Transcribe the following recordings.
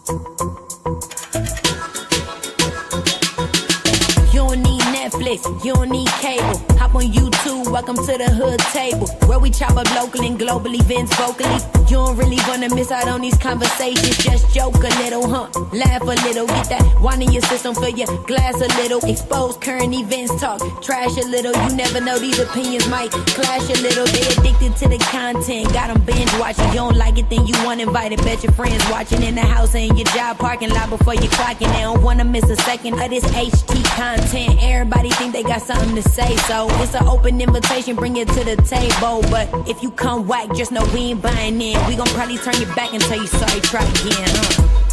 You don't need Netflix, you don't need cable. Hop on YouTube, welcome to the hood table, where we chop up local and global events vocally. You don't really wanna miss out on these conversations. Just joke a little, laugh a little. Get that wine in your system, fill your glass a little. Expose current events, talk trash a little. You never know, these opinions might clash a little. They addicted to the content, got them binge watching. You don't like it, then you uninvited. Bet your friends watching in the house and in your job parking lot before you clocking. They don't wanna miss a second of this HT content. Everybody think they got something to say, so it's an open invitation, bring it to the table. But if you come whack, just know we ain't buying in. We gon' probably turn your back and tell you sorry, try again,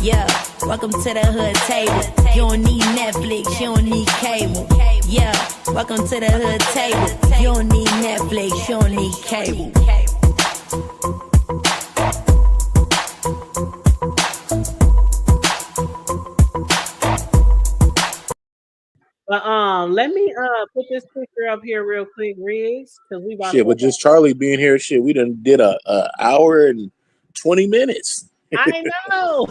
Yeah, welcome to the hood table. You don't need Netflix, you don't need cable. Yeah, welcome to the hood table. You don't need Netflix, you don't need cable. Let me put this picture up here real quick, Riggs, because we about shit. But just Charlie being here, shit, we done did a hour and 20 minutes. I know.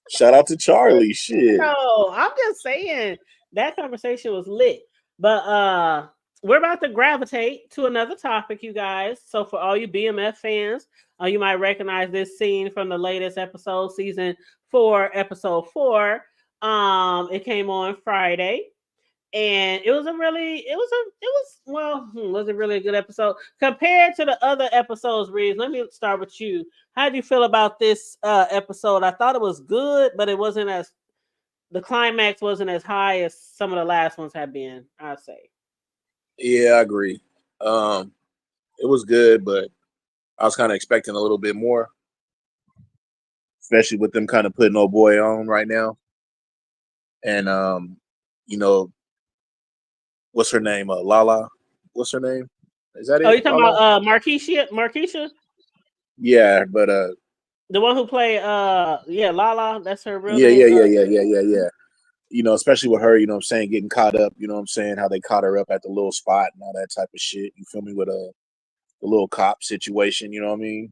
Shout out to Charlie, shit. No, I'm just saying that conversation was lit. But we're about to gravitate to another topic, you guys. So for all you BMF fans, you might recognize this scene from the latest episode, season 4, episode 4. It came on Friday. And it was was it really a good episode compared to the other episodes, Reeves? Let me start with you. How do you feel about this episode? I thought it was good, but the climax wasn't as high as some of the last ones have been, I'd say. Yeah, I agree. It was good, but I was kind of expecting a little bit more, especially with them kind of putting old boy on right now. And what's her name? Lala. What's her name? Is that it? Oh, you're talking about Markeisha? Yeah, but the one who played Lala, that's her real name. Yeah. Especially with her, what I'm saying, getting caught up, what I'm saying, how they caught her up at the little spot and all that type of shit. You feel me? With the little cop situation, you know what I mean?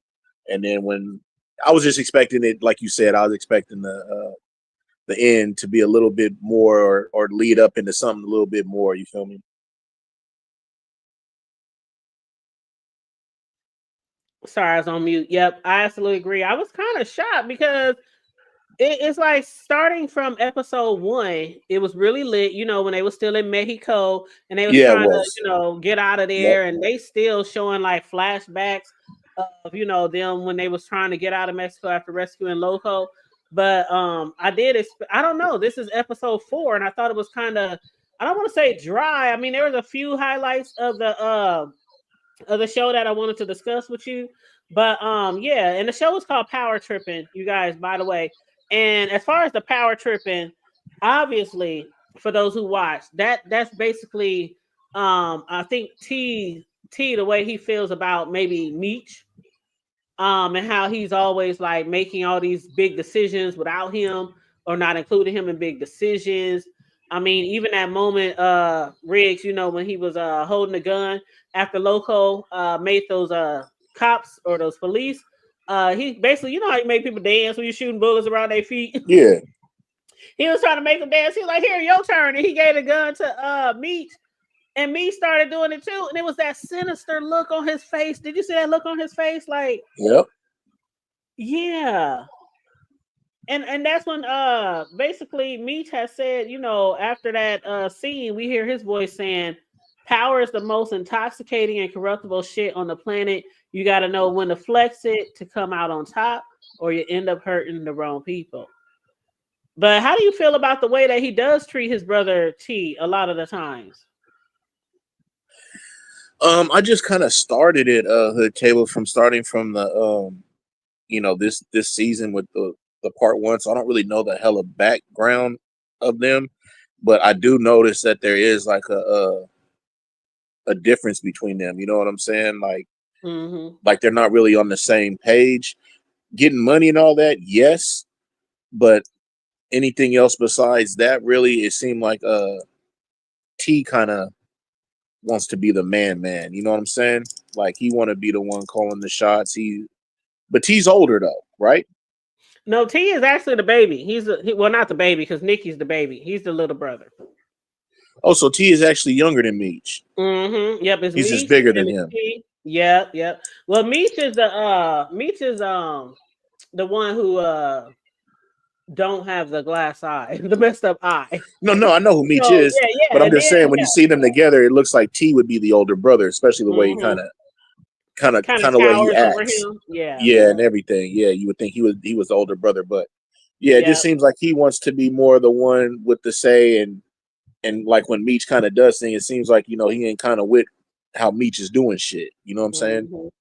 And then when I was just expecting it, like you said, I was expecting the end to be a little bit more or lead up into something a little bit more, you feel me? Sorry, I was on mute. Yep, I absolutely agree. I was kind of shocked because it's like starting from episode 1, it was really lit, when they were still in Mexico and they were trying to, get out of there, and they still showing like flashbacks of, them when they was trying to get out of Mexico after rescuing Loco. But I don't know. This is episode 4, and I thought it was kind of, I don't want to say dry. I mean, there was a few highlights of the show that I wanted to discuss with you. But yeah, and the show is called Power Trippin', you guys, by the way. And as far as the Power Trippin', obviously, for those who watch, that's basically I think T the way he feels about maybe Meech. And how he's always like making all these big decisions without him or not including him in big decisions. I mean, even that moment, Riggs, when he was holding the gun after Loco made those cops or those police, he basically, how you make people dance when you're shooting bullets around their feet? Yeah. He was trying to make them dance. He was like, here, your turn. And he gave the gun to Meech. And me started doing it too, and it was that sinister look on his face. Did you see that look on his face? Like, yep, yeah. And that's when basically Meech has said, after that scene, we hear his voice saying, "Power is the most intoxicating and corruptible shit on the planet. You got to know when to flex it to come out on top, or you end up hurting the wrong people." But how do you feel about the way that he does treat his brother T a lot of the times? I just kind of started it, Hood Table, starting from the this season with the part 1, so I don't really know the hella background of them, but I do notice that there is like a difference between them. You know what I'm saying? Like, like they're not really on the same page. Getting money and all that, yes, but anything else besides that, really, it seemed like T kind of wants to be the man. You know what I'm saying? Like he want to be the one calling the shots. But T's older though, right? No, T is actually the baby. Well, not the baby because Nikki's the baby. He's the little brother. Oh, so T is actually younger than Meech. Mm-hmm. Yep, it's He's just Meech bigger than and it's him. T. Yep, yep. Well, Meech is the one who don't have the glass eye, the messed up eye. No, I know who Meech So is, yeah, but yeah, I'm and just then saying when you see them together, it looks like T would be the older brother, especially the way he mm-hmm, kind of kind of way he towers over acts. him. Yeah. Yeah, and everything. Yeah, you would think he was the older brother, but yeah, it just Yep. seems like he wants to be more the one with the say, and like when Meech kind of does things, it seems like he ain't kind of with how Meech is doing shit. You know what I'm saying?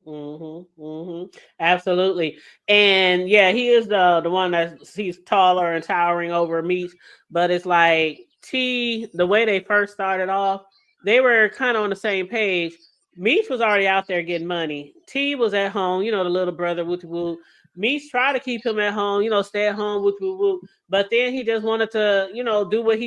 Mm-hmm. Absolutely. And yeah, he is the one he's taller and towering over Meech, but it's like T, the way they first started off, they were kind of on the same page. Meech was already out there getting money. T was at home, the little brother, woo woo. Meech tried to keep him at home, stay at home, woo woo woo. But then he just wanted to, do what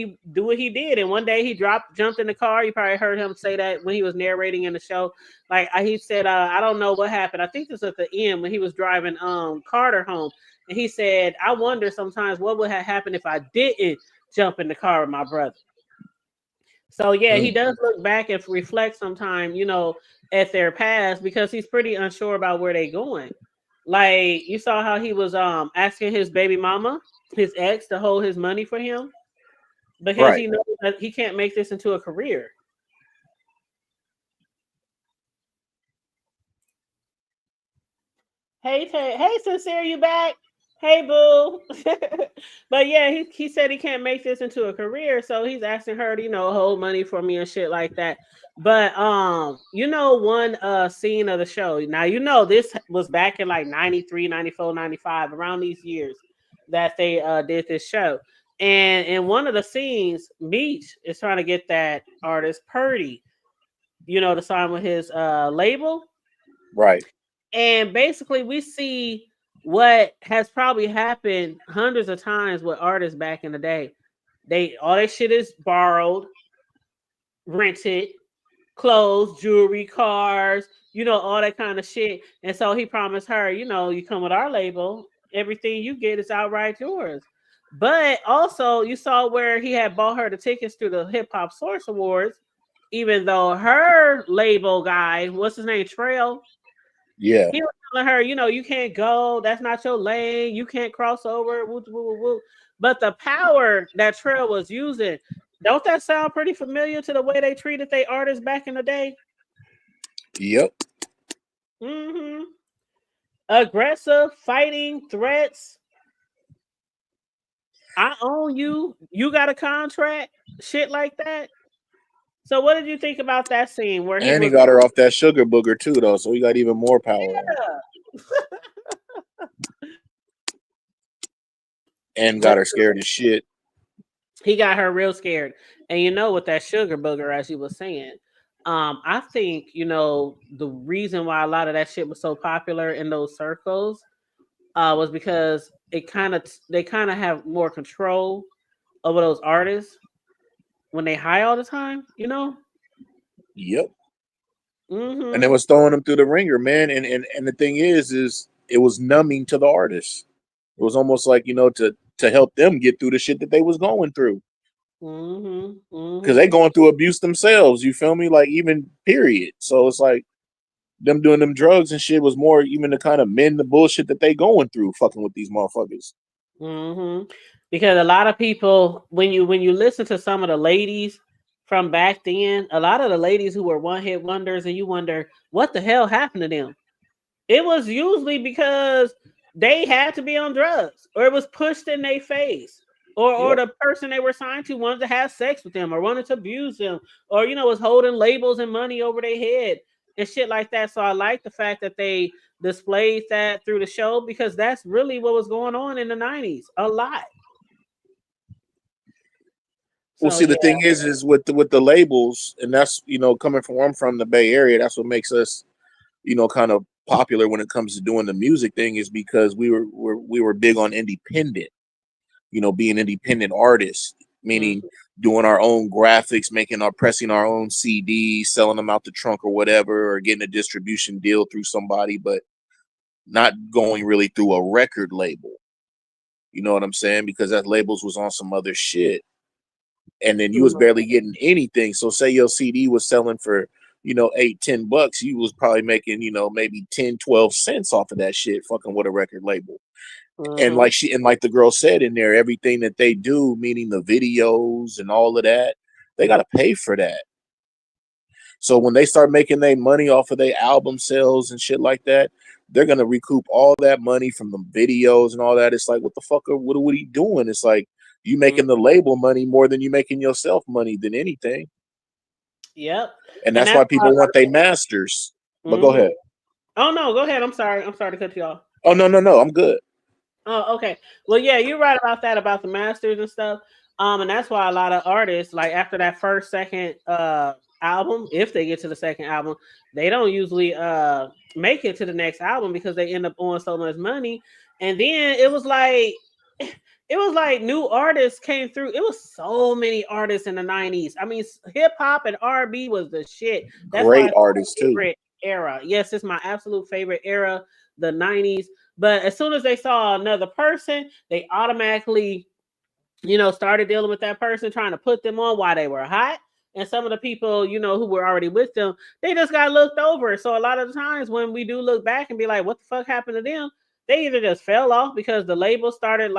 he did. And one day he jumped in the car. You probably heard him say that when he was narrating in the show. Like he said, I don't know what happened. I think this was at the end when he was driving Carter home, and he said, "I wonder sometimes what would have happened if I didn't jump in the car with my brother." So yeah, he Mm, does look back and reflect sometime, at their past because he's pretty unsure about where they're going. Like you saw how he was asking his baby mama, his ex, to hold his money for him because right. he knows that he can't make this into a career. Hey, Sincere, you back? Hey, boo. But yeah, he said he can't make this into a career, so he's asking her to, hold money for me and shit like that. But one scene of the show. Now this was back in like 93, 94, 95, around these years that they did this show. And in one of the scenes, Meech is trying to get that artist Purdy, to sign with his label. Right. And basically, we see what has probably happened hundreds of times with artists back in the day. All their shit is borrowed, rented, clothes, jewelry, cars, all that kind of shit. And so he promised her, you come with our label, everything you get is outright yours. But also, you saw where he had bought her the tickets to the Hip Hop Source Awards, even though her label guy, what's his name, Trail, Yeah. he was telling her, you can't go. That's not your lane. You can't cross over. Woo, woo, woo, woo. But the power that Trail was using, don't that sound pretty familiar to the way they treated their artists back in the day? Yep. Mm-hmm. Aggressive, fighting, threats. I own you. You got a contract. Shit like that. So what did you think about that scene where he And he was got her off that sugar booger too, though, so he got even more power on her. yeah. And got her scared as shit. He got her real scared. And with that sugar booger, as you was saying, I think, the reason why a lot of that shit was so popular in those circles was because they kind of have more control over those artists when they high all the time. Yep. And they Mm-hmm. was throwing them through the ringer, man. And the thing is it was numbing to the artists. It was almost like, to help them get through the shit that they was going through. Mm-hmm. Because they Mm-hmm. going through abuse themselves, you feel me? Like even period. So it's like them doing them drugs and shit was more even to kind of mend the bullshit that they going through fucking with these motherfuckers. Mm-hmm. Because a lot of people, when you listen to some of the ladies from back then, a lot of the ladies who were one hit wonders, and you wonder what the hell happened to them. It was usually because they had to be on drugs, or it was pushed in their face, or Yep. the person they were signed to wanted to have sex with them, or wanted to abuse them, or was holding labels and money over their head and shit like that. So I like the fact that they displayed that through the show because that's really what was going on in the 90s a lot. Well, So see, the yeah. thing is with the labels, and that's coming from where I'm from, the Bay Area. That's what makes us, kind of popular when it comes to doing the music thing, is because we were big on independent. Being independent artists, meaning Mhm. doing our own graphics, pressing our own CDs, selling them out the trunk or whatever, or getting a distribution deal through somebody. But not going really through a record label. You know what I'm saying? Because that labels was on some other shit. And then you was barely getting anything. So say your CD was selling for, $8-10, you was probably making, maybe 10-12 cents off of that shit, fucking with a record label. And like the girl said in there, everything that they do, meaning the videos and all of that, they gotta pay for that. So when they start making their money off of their album sales and shit like that, they're gonna recoup all that money from the videos and all that. It's like, what the fuck what are you doing? It's like you making the label money more than you making yourself money than anything. Yep. And that's why people want their masters. But go ahead. Oh no, go ahead. I'm sorry to cut you off. Oh no, I'm good. Oh, okay. Well, yeah, you're right about that, about the masters and stuff. And that's why a lot of artists, like after that first, second album, if they get to the second album, they don't usually make it to the next album because they end up owing so much money. And then it was like new artists came through. It was so many artists in the 90s. I mean, hip hop and R&B was the shit. That's great artists too. Era. Yes, it's my absolute favorite era, the 90s. But as soon as they saw another person, they automatically, started dealing with that person, trying to put them on while they were hot. And some of the people, who were already with them, they just got looked over. So a lot of the times when we do look back and be like, what the fuck happened to them? They either just fell off because the label started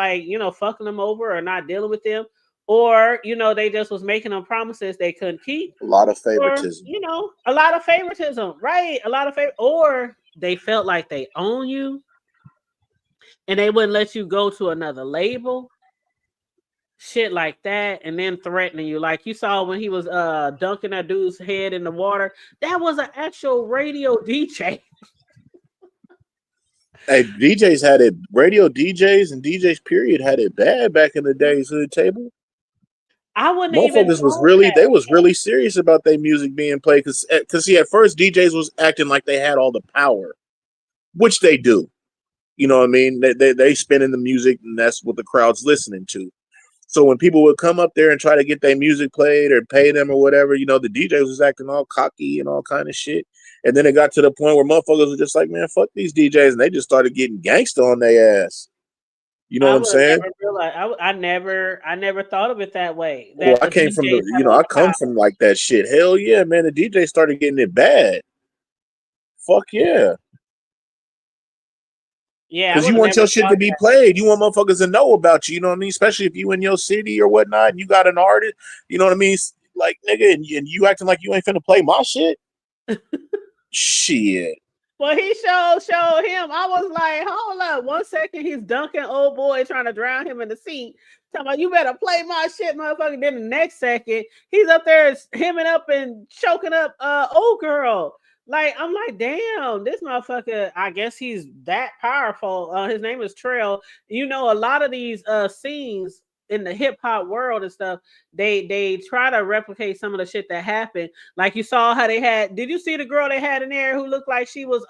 fucking them over or not dealing with them. Or, they just was making them promises they couldn't keep. A lot of favoritism. Or, a lot of favoritism, right? A lot of or they felt like they own you and they wouldn't let you go to another label. Shit like that, and then threatening you. Like you saw when he was dunking that dude's head in the water. That was an actual radio DJ. Hey, DJs had it. Radio DJs and DJs period had it bad back in the days of the table. I wouldn't even. They was really serious about their music being played because see, at first DJs was acting like they had all the power, which they do. You know what I mean? They spinning the music, and that's what the crowd's listening to. So when people would come up there and try to get their music played or pay them or whatever, the DJs was acting all cocky and all kind of shit. And then it got to the point where motherfuckers were just like, man, fuck these DJs, and they just started getting gangster on their ass. You know what I'm saying? I never thought of it that way. Well, I came from I come from like that shit. Hell yeah, man. The DJ started getting it bad. Fuck yeah. Yeah, because you want your shit to be played. You want motherfuckers to know about you. You know what I mean? Especially if you in your city or whatnot, and you got an artist. You know what I mean? Like nigga, and you acting like you ain't finna play my shit. Shit. Well, he showed him. I was like, hold up, 1 second, he's dunking old boy, trying to drown him in the seat. Talking about, you better play my shit, motherfucker. Then the next second, he's up there hemming up and choking up old girl. Like, I'm like, damn, this motherfucker, I guess he's that powerful. His name is Trail. A lot of these scenes in the hip hop world and stuff, they try to replicate some of the shit that happened. Like you saw how they had. Did you see the girl they had in there who looked like she was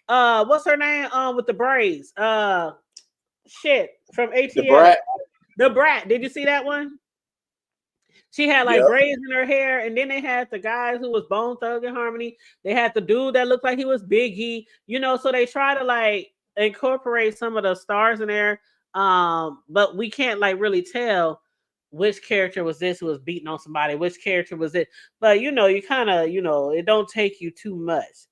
what's her name with the braids? Shit from ATL. The Brat. Did you see that one? She had like braids in her hair, and then they had the guys who was Bone Thug and Harmony. They had the dude that looked like he was Biggie. So they try to like incorporate some of the stars in there. But we can't like really tell which character was this who was beating on somebody, which character was it. But you kind of, it don't take you too much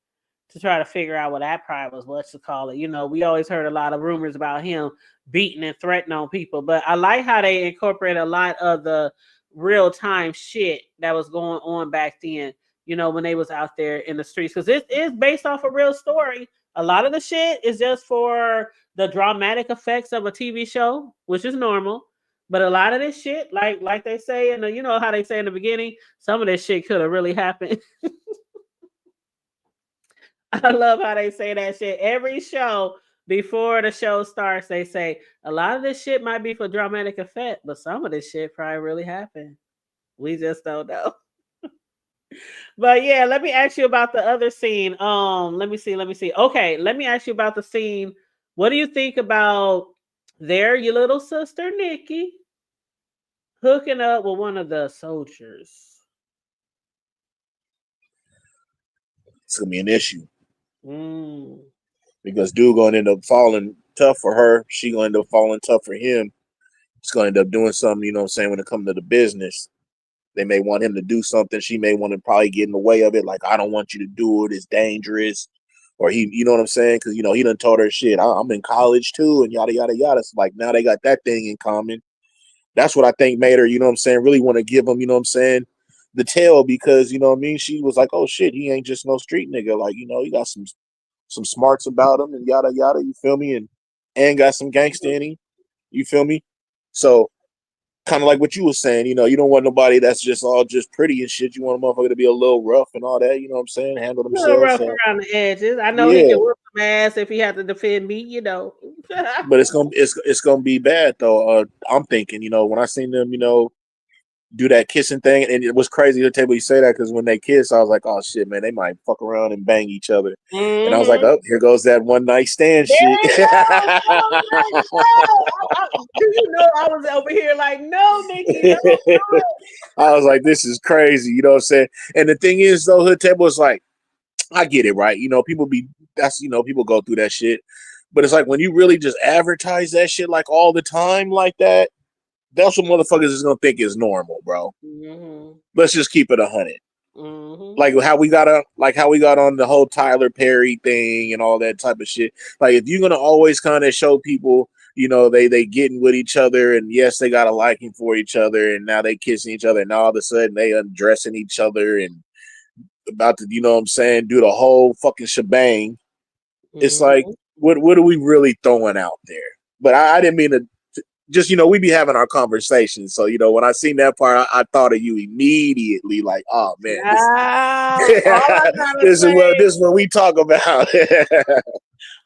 to try to figure out what that probably was, what to call it. We always heard a lot of rumors about him beating and threatening on people. But I like how they incorporate a lot of the real time shit that was going on back then, when they was out there in the streets. Because it is based off a real story. A lot of the shit is just for the dramatic effects of a TV show, which is normal. But a lot of this shit, like they say, and how they say in the beginning, some of this shit could have really happened. I love how they say that shit. Every show, before the show starts, they say, a lot of this shit might be for dramatic effect, but some of this shit probably really happened. We just don't know. But yeah, let me ask you about the other scene. Let me see. Okay, let me ask you about the scene. What do you think about your little sister Nikki hooking up with one of the soldiers? It's gonna be an issue. because dude gonna end up falling tough for her. She gonna end up falling tough for him. He's gonna end up doing something, you know what I'm saying, when it comes to the business. They may want him to do something. She may want to probably get in the way of it. Like, I don't want you to do it. It's dangerous. Or he, you know what I'm saying? Because, you know, he done told her shit. I'm in college too, and yada, yada, yada. So, like, now they got that thing in common. That's what I think made her, you know what I'm saying, really want to give him, you know what I'm saying, the tail because, you know what I mean? She was like, oh, shit, he ain't just no street nigga. Like, you know, he got some smarts about him and yada, yada. You feel me? And got some gangsta in him. You feel me? So, kind of like what you were saying, you know, you don't want nobody that's just all just pretty and shit. You want a motherfucker to be a little rough and all that, you know what I'm saying? Handle A little themselves. rough So around the edges. I know he yeah, can whoop some ass if he had to defend me, you know. but it's gonna be bad though. I'm thinking, you know, when I seen them, you know, do that kissing thing, and it was crazy to table you say that because when they kiss, I was like, oh shit, man, they might fuck around and bang each other, and I was like, Mm-hmm. oh, here goes that one night stand There shit. it goes. I was like, no. Do you know I was over here like, no, Nikki, don't do I was like, this is crazy, you know what I'm saying? And the thing is, though, Hood Table is like, I get it, right? You know, people go through that shit. But it's like when you really just advertise that shit like all the time like that, that's what motherfuckers is gonna think is normal, bro. it. Mm-hmm. Let's just keep it 100. Mm-hmm. Like how we got on the whole Tyler Perry thing and all that type of shit. Like if you're gonna always kind of show people, you know, they getting with each other and yes, they got a liking for each other and now they kissing each other and all of a sudden they undressing each other and about to, you know what I'm saying, do the whole fucking shebang. It's like, Mm-hmm. what are we really throwing out there? But I didn't mean to. Just, you know, we be having our conversations. So, you know, when I seen that part, I thought of you immediately. Like, oh man, this Now, all I gotta this is say, what we talk about.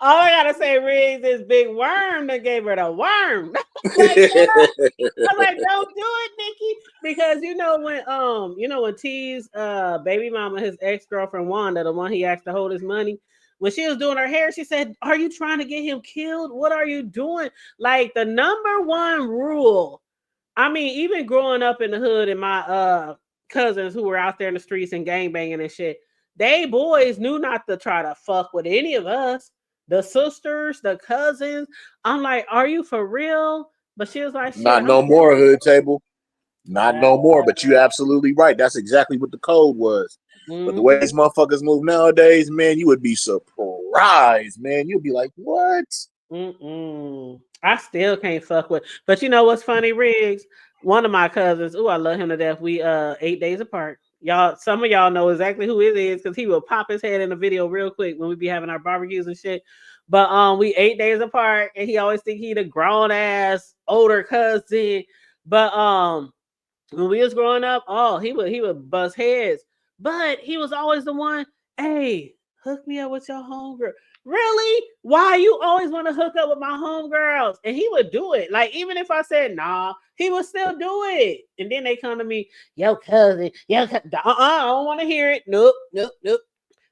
all I gotta say, Riggs, this big worm that gave her the worm. Like, yeah. I'm like, don't do it, Nikki, because when T's baby mama, his ex girlfriend Wanda, the one he asked to hold his money, when she was doing her hair, she said, "Are you trying to get him killed? What are you doing?" Like the number one rule. I mean, even growing up in the hood, and my cousins who were out there in the streets and gang banging and shit, they boys knew not to try to fuck with any of us. The sisters, the cousins. I'm like, are you for real? But she was like, shit, Not I'm no more, Hood Table. Not no more. But you uh, absolutely right. That's exactly what the code was. But the way mm-hmm. these motherfuckers move nowadays, man, you would be surprised, man. You'd be like, what? Mm-mm. I still can't fuck with. But you know what's funny, Riggs? One of my cousins, I love him to death. We 8 days apart. Y'all, some of y'all know exactly who it is because he will pop his head in the video real quick when we be having our barbecues and shit. But we 8 days apart, and he always think he the grown ass older cousin. But when we was growing up, he would bust heads. But he was always the one, hey, hook me up with your homegirl. Really? Why you always want to hook up with my homegirls? And he would do it. Like, even if I said nah, he would still do it. And then they come to me, yo, cousin, I don't want to hear it. Nope, nope, nope.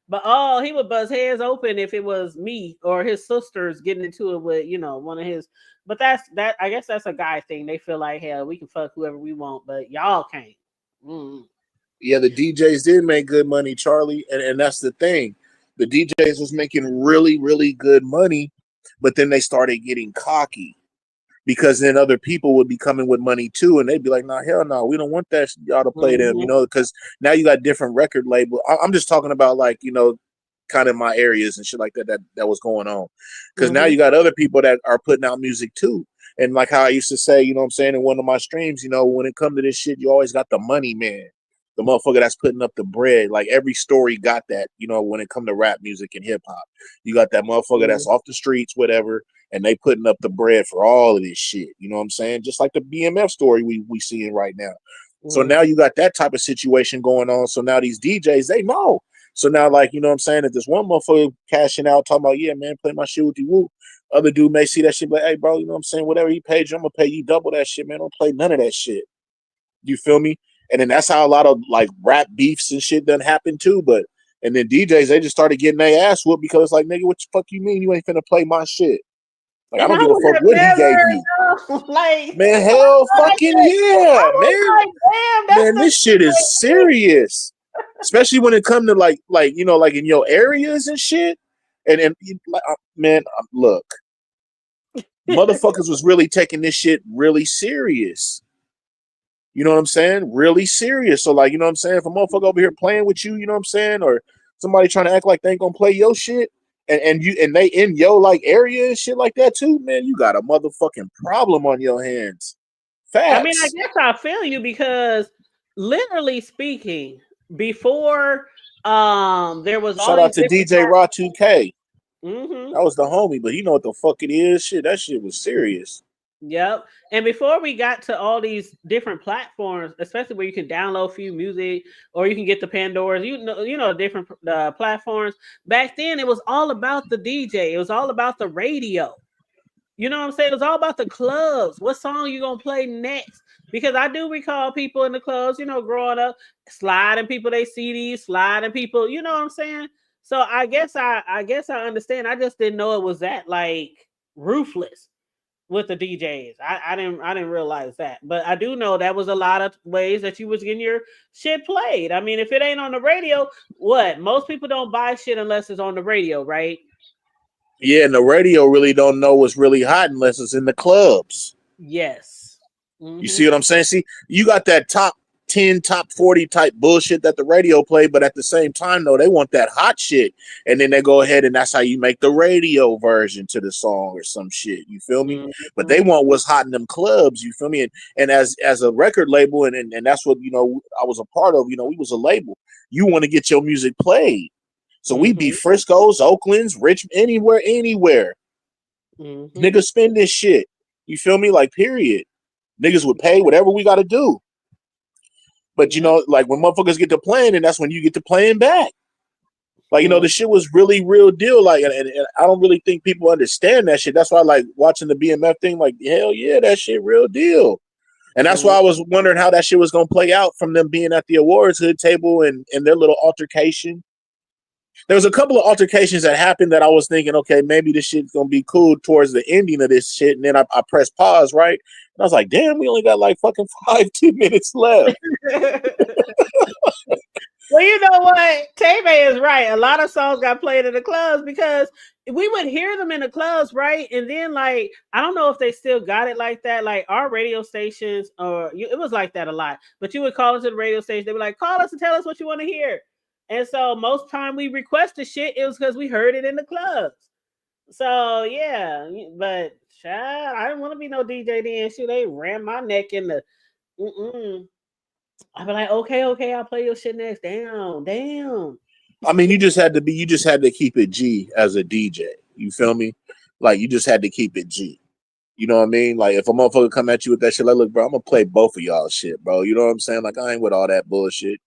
But he would buzz heads open if it was me or his sisters getting into it with, one of his. But that. I guess that's a guy thing. They feel like, hell, we can fuck whoever we want, but y'all can't. Mm. Yeah, the DJs did make good money, Charlie, and that's the thing. The DJs was making really, really good money, but then they started getting cocky because then other people would be coming with money too, and they'd be like, "Nah, hell no, we don't want that y'all to play them," Mm-hmm. because now you got different record label. I'm just talking about like kind of my areas and shit like that was going on, because now Mm-hmm. you got other people that are putting out music too, and like how I used to say, you know what I'm saying, in one of my streams, when it comes to this shit, you always got the money man. The motherfucker that's putting up the bread, like every story got that, when it come to rap music and hip hop. You got that motherfucker that's off the streets, whatever, and they putting up the bread for all of this shit. You know what I'm saying? Just like the BMF story we seeing right now. So now Mm-hmm. you got that type of situation going on. So now these DJs, they know. So now, like, you know what I'm saying? If there's one motherfucker cashing out, talking about, yeah, man, play my shit with you, woo. Other dude may see that shit, like, hey, bro, you know what I'm saying? Whatever he paid you, I'm gonna pay you double that shit, man. Don't play none of that shit. You feel me? And then that's how a lot of like rap beefs and shit done happen too. But and then DJs, they just started getting their ass whooped because like, nigga, what the fuck you mean you ain't finna play my shit? Like, I And don't I give a would fuck have what he gave never you. like. Man, I hell was fucking like, yeah, I was man. like, damn, that's Man, the this shit is shit. serious. Especially when it come to like, like in your areas and shit. And man, look, motherfuckers was really taking this shit really serious. You know what I'm saying? Really serious. So like, you know what I'm saying? If a motherfucker over here playing with you, you know what I'm saying, or somebody trying to act like they ain't gonna play your shit, and they in your like area and shit like that too, man, you got a motherfucking problem on your hands. I mean, I Facts. guess I feel you because literally speaking, before there was all Shout these out to different DJ Raw 2K. mm-hmm. That was the homie, but you know what the fuck it is? Shit, that shit was serious. Yep. And before we got to all these different platforms, especially where you can download few music or you can get the Pandoras, you know, different platforms. Back then, it was all about the DJ. It was all about the radio. You know what I'm saying? It was all about the clubs. What song you gonna play next? Because I do recall people in the clubs, you know, growing up, sliding people they CDs, sliding people. You know what I'm saying? So I guess I understand. I just didn't know it was that like ruthless with the DJs. I didn't realize that. But I do know that was a lot of ways that you was getting your shit played. I mean, if it ain't on the radio, what? Most people don't buy shit unless it's on the radio, right? Yeah, and the radio really don't know what's really hot unless it's in the clubs. Yes. You Mm-hmm. see what I'm saying? See, you got that top 10, top 40 type bullshit that the radio play, but at the same time, though, they want that hot shit. And then they go ahead and that's how you make the radio version to the song or some shit. You feel me? But they Mm-hmm. want what's hot in them clubs. You feel me? And as a record label, and that's what, you know, I was a part of, you know, we was a label. You want to get your music played. So we be Mm-hmm. Frisco's, Oakland's, Richmond, anywhere. Mm-hmm. Niggas spend this shit. You feel me? Like, period. Niggas would pay whatever we got to do. But, you Yeah. know, like when motherfuckers get to playing, and that's when you get to playing back. Like, you know, Mm-hmm. the shit was really real deal. Like, and I don't really think people understand that shit. That's why I like watching the BMF thing. Like, hell yeah, that shit real deal. And that's why I was wondering how that shit was going to play out from them being at the awards hood table and their little altercation. There was a couple of altercations that happened that I was thinking, okay, maybe this shit's gonna be cool towards the ending of this shit. And then I pressed pause, right? And I was like, damn, we only got like fucking 5-10 minutes left. Well, you know what? Tame is right. A lot of songs got played in the clubs because we would hear them in the clubs, right? And then, like, I don't know if they still got it like that. Like, our radio stations, it was like that a lot. But you would call into the radio station. They were like, call us and tell us what you want to hear. And so, most time we requested shit, it was because we heard it in the clubs. So, yeah. But, child, I didn't want to be no DJ then. Shoot, they ran my neck in the. Mm-mm. I'd be like, okay, I'll play your shit next. Damn. I mean, you just had to keep it G as a DJ. You feel me? Like you just had to keep it G. You know what I mean? Like if a motherfucker come at you with that shit, like, look, bro, I'm gonna play both of y'all shit, bro. You know what I'm saying? Like I ain't with all that bullshit.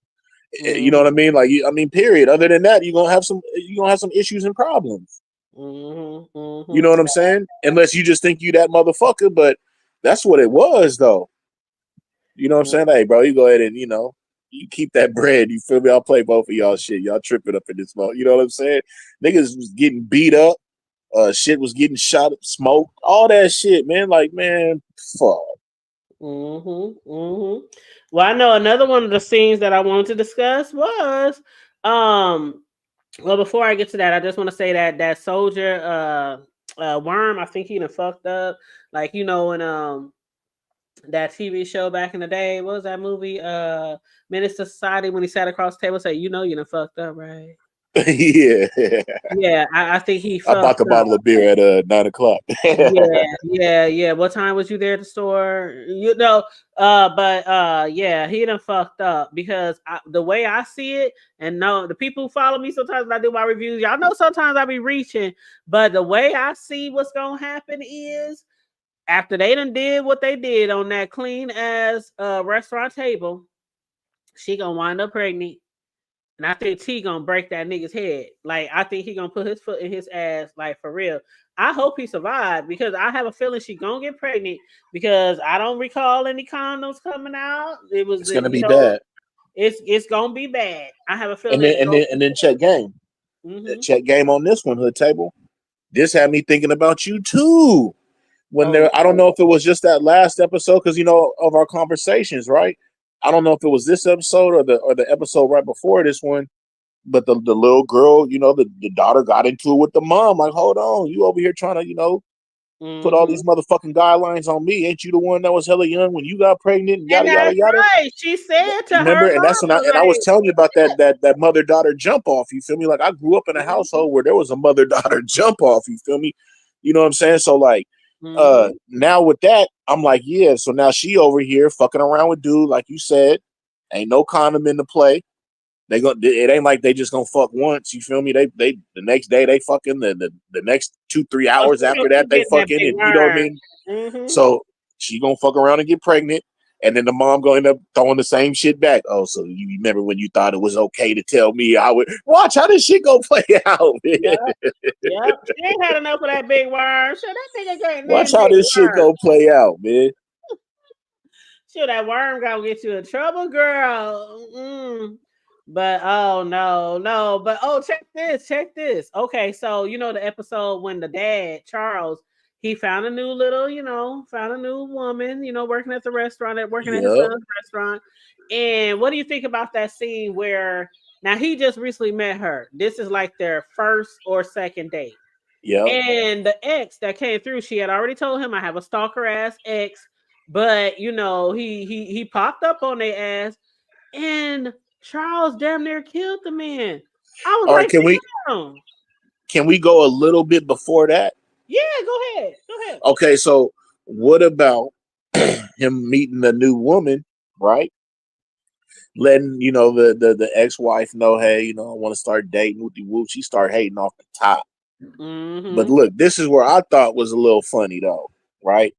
You know Mm-hmm. what I mean? Like, I mean, period. Other than that, you're gonna have some issues and problems. Mm-hmm. You Mm-hmm. know what I'm saying? Unless you just think you that motherfucker, but that's what it was, though. You know what I'm saying? Hey, bro, you go ahead and you keep that bread. You feel me? I'll play both of y'all shit. Y'all tripping up in this moment. You know what I'm saying? Niggas was getting beat up. Shit was getting shot, smoked, all that shit, man. Like, man, fuck. Mm-hmm. Mm-hmm. Well, I know another one of the scenes that I wanted to discuss was well, before I get to that, I just want to say that soldier Worm, I think he done fucked up. Like, you know, in that TV show back in the day, what was that movie? Minister Society, when he sat across the table, say, you know, you done fucked up, right? Yeah. Yeah, I think he I bought fucked the up. bottle of beer at 9 o'clock. Yeah. What time was you there at the store? You know, yeah, he done fucked up because the way I see it, and no, the people who follow me sometimes when I do my reviews, y'all know sometimes I be reaching, but the way I see what's gonna happen is after they done did what they did on that clean ass restaurant table, she gonna wind up pregnant. And I think T gonna break that nigga's head. Like I think he gonna put his foot in his ass, like for real. I hope he survived because I have a feeling she gonna get pregnant because I don't recall any condoms coming out. It was It's gonna you be know bad. it's gonna be bad. I have a feeling And then it's and gonna then and then check game. mm-hmm. Check game on this one, hood table. This had me thinking about you too. When Oh, I don't know if it was just that last episode, because of our conversations, right? I don't know if it was this episode or the episode right before this one, but the little girl, the daughter got into it with the mom. Like, hold on, you over here trying to, put all Mm-hmm. these motherfucking guidelines on me. Ain't you the one that was hella young when you got pregnant and And yada yada that's yada? right. She said to You her remember? And that's when mama, I was like, telling you about that mother daughter jump off. You feel me? Like I grew up in a household where there was a mother daughter jump off. You feel me? You know what I'm saying? So like, mm-hmm. now with that, I'm like, yeah. So now she over here fucking around with dude, like you said, ain't no condom in the play. It ain't like they just gonna fuck once. You feel me? They the next day they fucking the next 2-3 Oh, hours after she that they getting that fucking, big and you know what I worm. mean. Mm-hmm. So she gonna fuck around and get pregnant, and then the mom gonna end up throwing the same shit back. Oh, so you remember when you thought it was okay to tell me I would watch how this shit gonna play out? Man. Yep. Yep. She ain't had enough of that big worm. Sure, that nigga can't Watch name how big this shit worm. gonna play out, man. Sure, that worm gonna get you in trouble, girl. Mm. But oh no, no. But oh, check this, check this. Okay, so you know the episode when the dad Charles he found a new little, found a new woman, working at the restaurant, working at his Yep, son's restaurant. And what do you think about that scene where now he just recently met her? This is like their first or second date. yep. And the ex that came through, she had already told him I have a stalker ass ex, but he popped up on their ass, and Charles damn near killed the man. I was All right, like, can we damn. can we go a little bit before that? Yeah, go ahead. Go ahead. Okay, so what about him meeting the new woman, right? Letting the ex-wife know, hey, I want to start dating with the whoop. She start hating off the top. But Mm-hmm. look, this is where I thought was a little funny though, right?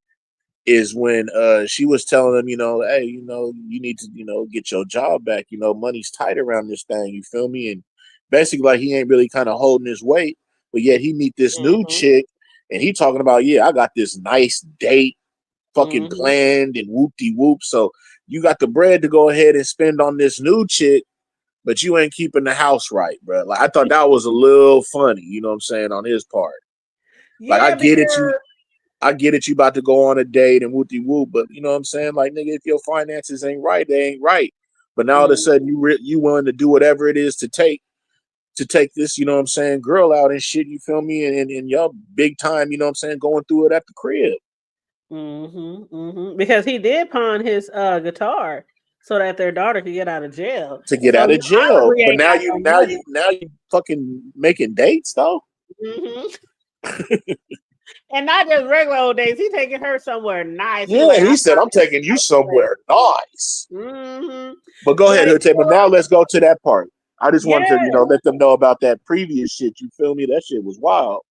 Is when she was telling him, hey, you need to, get your job back. Money's tight around this thing. You feel me? And basically, like he ain't really kind of holding his weight, but yet he meet this new Mm-hmm. chick, and he talking about, yeah, I got this nice date, fucking Mm-hmm. planned and whoop de whoop. So you got the bread to go ahead and spend on this new chick, but you ain't keeping the house right, bro. Like I thought that was a little funny, you know what I'm saying, on his part. Like Yeah, because I get it, you about to go on a date and whoop de whoop, but you know what I'm saying? Like nigga, if your finances ain't right, they ain't right. But now all of a mm, sudden you willing to do whatever it is to take this, you know what I'm saying, girl out and shit, you feel me? And y'all big time, you know what I'm saying, going through it at the crib because he did pawn his guitar so that their daughter could get out of jail. to get So out he of jail. obviously But ain't got no money. now you fucking making dates though. Hmm. And not just regular old days. He taking her somewhere nice. He Yeah, like, he said I'm taking you somewhere nice. mm-hmm. But go ahead, But Hood. But now let's go to that part. I just wanted to, yeah, let them know about that previous shit. You feel me? That shit was wild.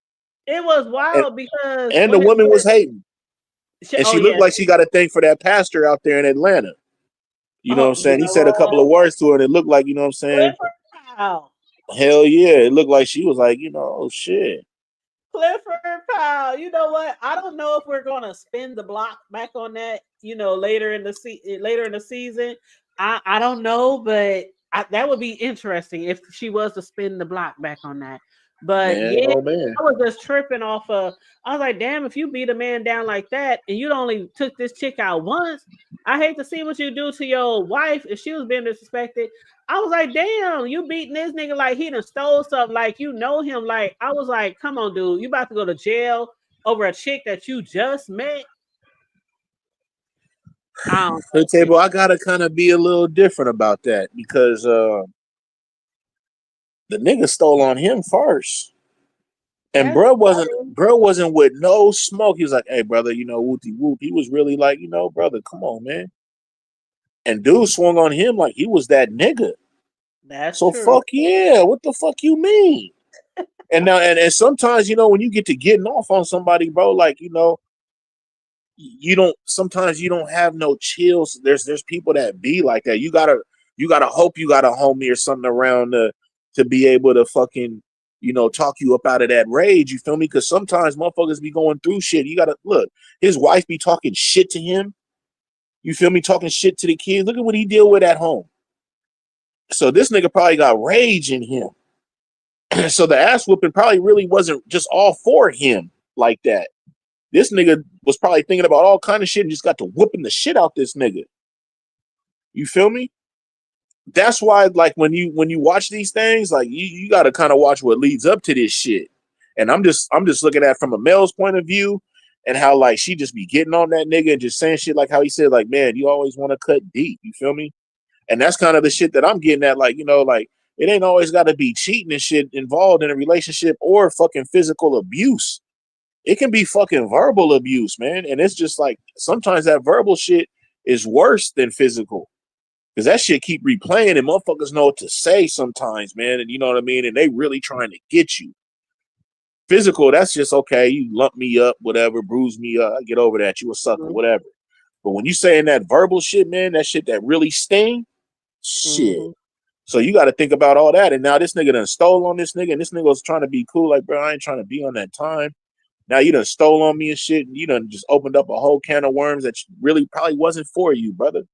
it was And wild because and the woman was hating. And oh she looked yeah, like she got a thing for that pastor out there in Atlanta. You know what oh I'm you saying? He know said a couple what? of words to her, and it looked like, you know what I'm saying? Clifford Powell. Hell yeah. It looked like she was like, oh shit. Clifford Powell. You know what? I don't know if we're gonna spin the block back on that. Later in the season. I don't know, but that would be interesting if she was to spin the block back on that. But Man, yeah, oh man. I was just tripping off of. I was like, damn, if you beat a man down like that and you only took this chick out once, I hate to see what you do to your wife if she was being disrespected. I was like, damn, you beating this nigga like he done stole something, like you know him. Like, I was like, come on, dude, you about to go to jail over a chick that you just met? I don't The know. table, I gotta kind of be a little different about that because the nigga stole on him first. And That's bro wasn't with no smoke. He was like, hey brother, whoopty whoop. He was really like, brother, come on, man. And dude swung on him like he was that nigga. that's So true. fuck yeah. What the fuck you mean? And now and sometimes, when you get to getting off on somebody, bro, like, you don't sometimes you don't have no chills. There's people that be like that. You gotta hope you got a homie or something around to be able to fucking, talk you up out of that rage. You feel me? Because sometimes motherfuckers be going through shit. You gotta look, his wife be talking shit to him. You feel me? Talking shit to the kids. Look at what he deal with at home. So this nigga probably got rage in him. So the ass whooping probably really wasn't just all for him like that. This nigga was probably thinking about all kind of shit and just got to whooping the shit out this nigga. You feel me? that's why, like, when you watch these things, like, you got to kind of watch what leads up to this shit. And I'm just looking at it from a male's point of view, and how, like, she just be getting on that nigga and just saying shit like how he said, like, man, you always want to cut deep. You feel me? And that's kind of the shit that I'm getting at. Like, like, it ain't always got to be cheating and shit involved in a relationship or fucking physical abuse. It can be fucking verbal abuse, man. And it's just like sometimes that verbal shit is worse than physical. Because that shit keep replaying and motherfuckers know what to say sometimes, man. And you know what I mean? And they really trying to get you. Physical, that's just okay. You lump me up, whatever, bruise me up. I get over that. You a sucker, whatever. But when you saying that verbal shit, man, that shit that really sting, shit. So you got to think about all that. And now this nigga done stole on this nigga, and this nigga was trying to be cool. Like, bro, I ain't trying to be on that time. Now you done stole on me and shit, and you done just opened up a whole can of worms that really probably wasn't for you, brother.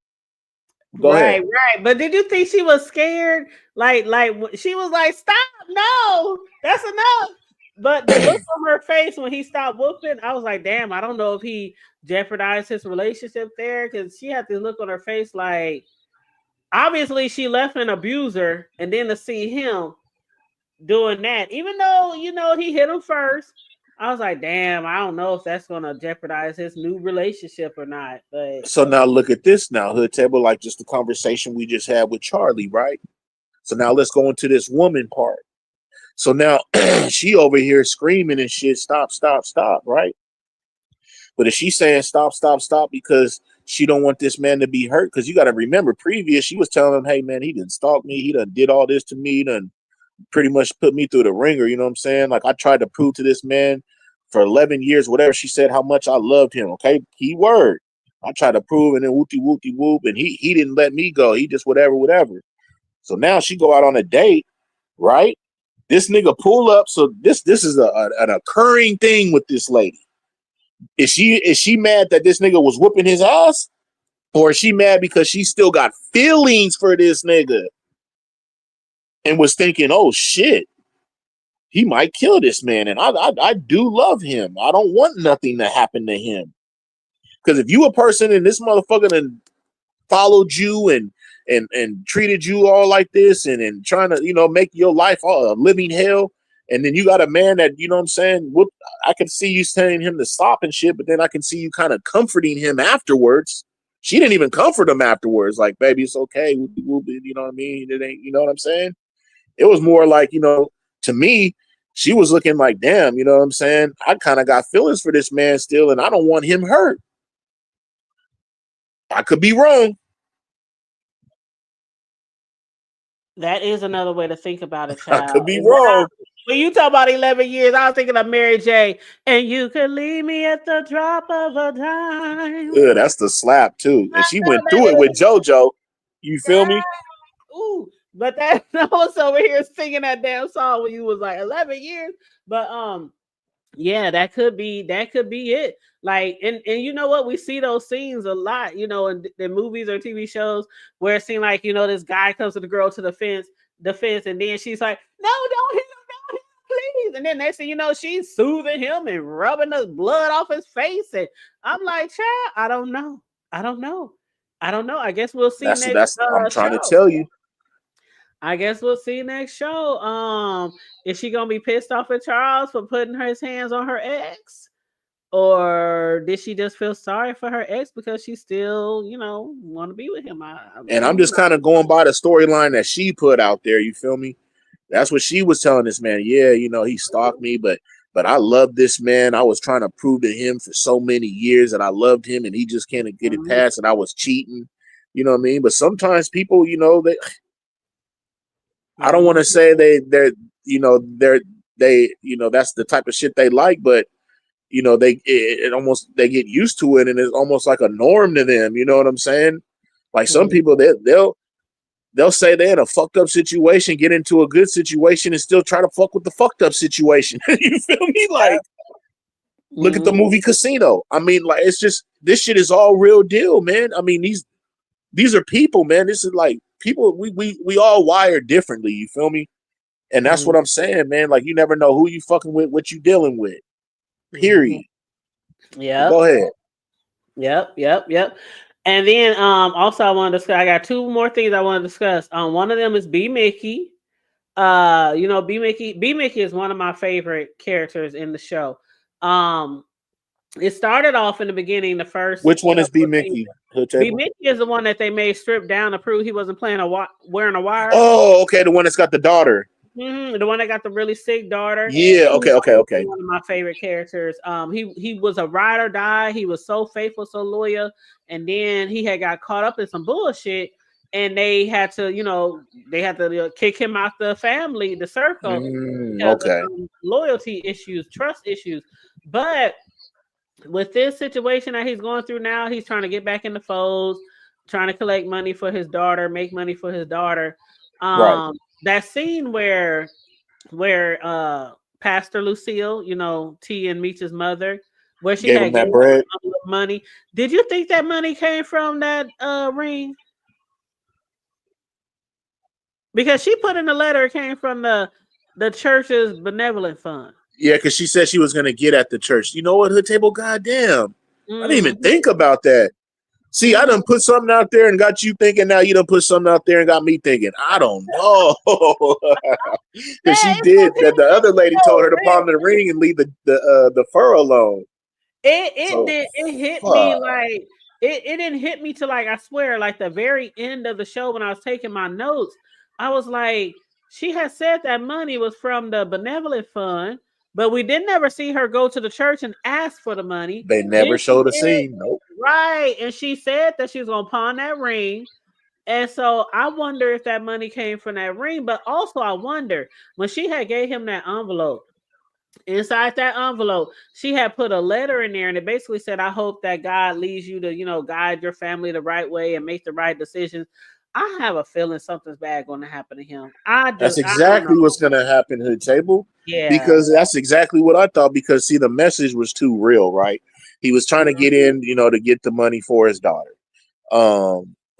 Go ahead. Right. But did you think she was scared? Like she was like, "Stop! No, that's enough." But the look on her face when he stopped whooping, I was like, "Damn, I don't know if he jeopardized his relationship there," because she had this look on her face like, obviously she left an abuser, and then to see him doing that, even though he hit him first. I was like, damn, I don't know if that's gonna jeopardize his new relationship or not. But so now look at this now, Hood Table, like just the conversation we just had with Charlie, right? So now let's go into this woman part. So now she over here screaming and shit, stop, stop, stop, right? But if she's saying stop, stop, stop because she don't want this man to be hurt, because you got to remember, previous she was telling him, hey man, he done stalked me, he done did all this to me, he done pretty much put me through the ringer, you know what I'm saying? Like, I tried to prove to this man for 11 years, whatever she said, how much I loved him, okay? Key word. I tried to prove, and then whoopty whoop, and he didn't let me go. He just whatever. So now she go out on a date, right? This nigga pull up. So this is an occurring thing with this lady. Is she mad that this nigga was whooping his ass? Or is she mad because she still got feelings for this nigga? And was thinking, oh shit, he might kill this man, and I do love him. I don't want nothing to happen to him. Because if you a person and this motherfucker done followed you and treated you all like this and trying to make your life all a living hell, and then you got a man that you know what I'm saying. I can see you telling him to stop and shit, but then I can see you kind of comforting him afterwards. She didn't even comfort him afterwards, like, baby, it's okay. You know what I mean? It ain't, you know what I'm saying? It was more like, to me, she was looking like, damn, you know what I'm saying? I kind of got feelings for this man still, and I don't want him hurt. I could be wrong. that is another way to think about it, I child. could be wrong. When you talk about 11 years, I was thinking of Mary J. And you could leave me at the drop of a dime. Yeah, that's the slap too. And she went through it with JoJo. You feel me? Ooh, but that I was over here singing that damn song when you was like 11 years. But yeah, that could be it. Like, and you know what? We see those scenes a lot, in movies or TV shows where it seems like, this guy comes to the girl to the fence, and then she's like, no, don't hit him, please. And then next thing you know, she's soothing him and rubbing the blood off his face. And I'm like, child, I don't know. I guess we'll see That's next I'm trying show. to tell you. I guess we'll see next show. Is she gonna be pissed off at Charles for putting his hands on her ex? Or did she just feel sorry for her ex because she still, want to be with him? And I'm just kind of going by the storyline that she put out there. You feel me? That's what she was telling this man. Yeah, he stalked me, but I love this man. I was trying to prove to him for so many years that I loved him, and he just can't get it past, and I was cheating. You know what I mean? But sometimes people, they I don't want to say they're that's the type of shit they like, but it almost, they get used to it, and it's almost like a norm to them. You know what I'm saying? Like, some people, they'll say they're in a fucked up situation, get into a good situation, and still try to fuck with the fucked up situation. You feel me? Like, look at the movie Casino. I mean, like, it's just, this shit is all real deal, man. I mean, these are people, man. This is like people. We all wired differently. You feel me? And that's what I'm saying, man. Like, you never know who you fucking with, what you dealing with. Period. Yeah. Go ahead. Yep. And then also I want to discuss. I got two more things I want to discuss. One of them is B Mickey. B Mickey is one of my favorite characters in the show. Um, it started off in the beginning, the first Which one is couple B of seasons. Mickey? Hood B table. Mickey is the one that they made strip down to prove he wasn't playing wearing a wire. Oh, okay, the one that's got the daughter. The one that got the really sick daughter. Yeah. He's Okay. Okay. always been Okay. one of my favorite characters. He was a ride or die. He was so faithful, so loyal, and then he had got caught up in some bullshit, and they had to kick him out the family, the circle, because of Okay. some loyalty issues, trust issues. But with this situation that he's going through now, he's trying to get back in the folds, trying to collect money for his daughter, make money for his daughter. Right. That scene where Pastor Lucille, T and Meech's mother, where she Gave had him gave that him bread. money. Did you think that money came from that ring? Because she put in the letter it came from the church's benevolent fund. Yeah, because she said she was gonna get at the church. You know what, Hood table? Goddamn, I didn't even Mm-hmm. think about that. See, I done put something out there and got you thinking. Now you done put something out there and got me thinking. I don't know, because Yeah, she it's did. like That the other lady told oh, her to man. palm the ring and leave the fur alone. So It hit me fuck. like it didn't hit me till like I swear like the very end of the show when I was taking my notes. I was like, she had said that money was from the benevolent fund, but we didn't ever see her go to the church and ask for the money. They Then never she showed a did scene. Nope. right, and she said that she was gonna pawn that ring. And so I wonder if that money came from that ring, but also I wonder when she had gave him that envelope. Inside that envelope, she had put a letter in there, and it basically said, "I hope that God leads you to, guide your family the right way and make the right decisions." I have a feeling something's bad going to happen to him. That's I don't know. exactly what's gonna happen to the table, Yeah. because that's exactly what I thought. Because see, the message was too real, right? He was trying to get in, to get the money for his daughter.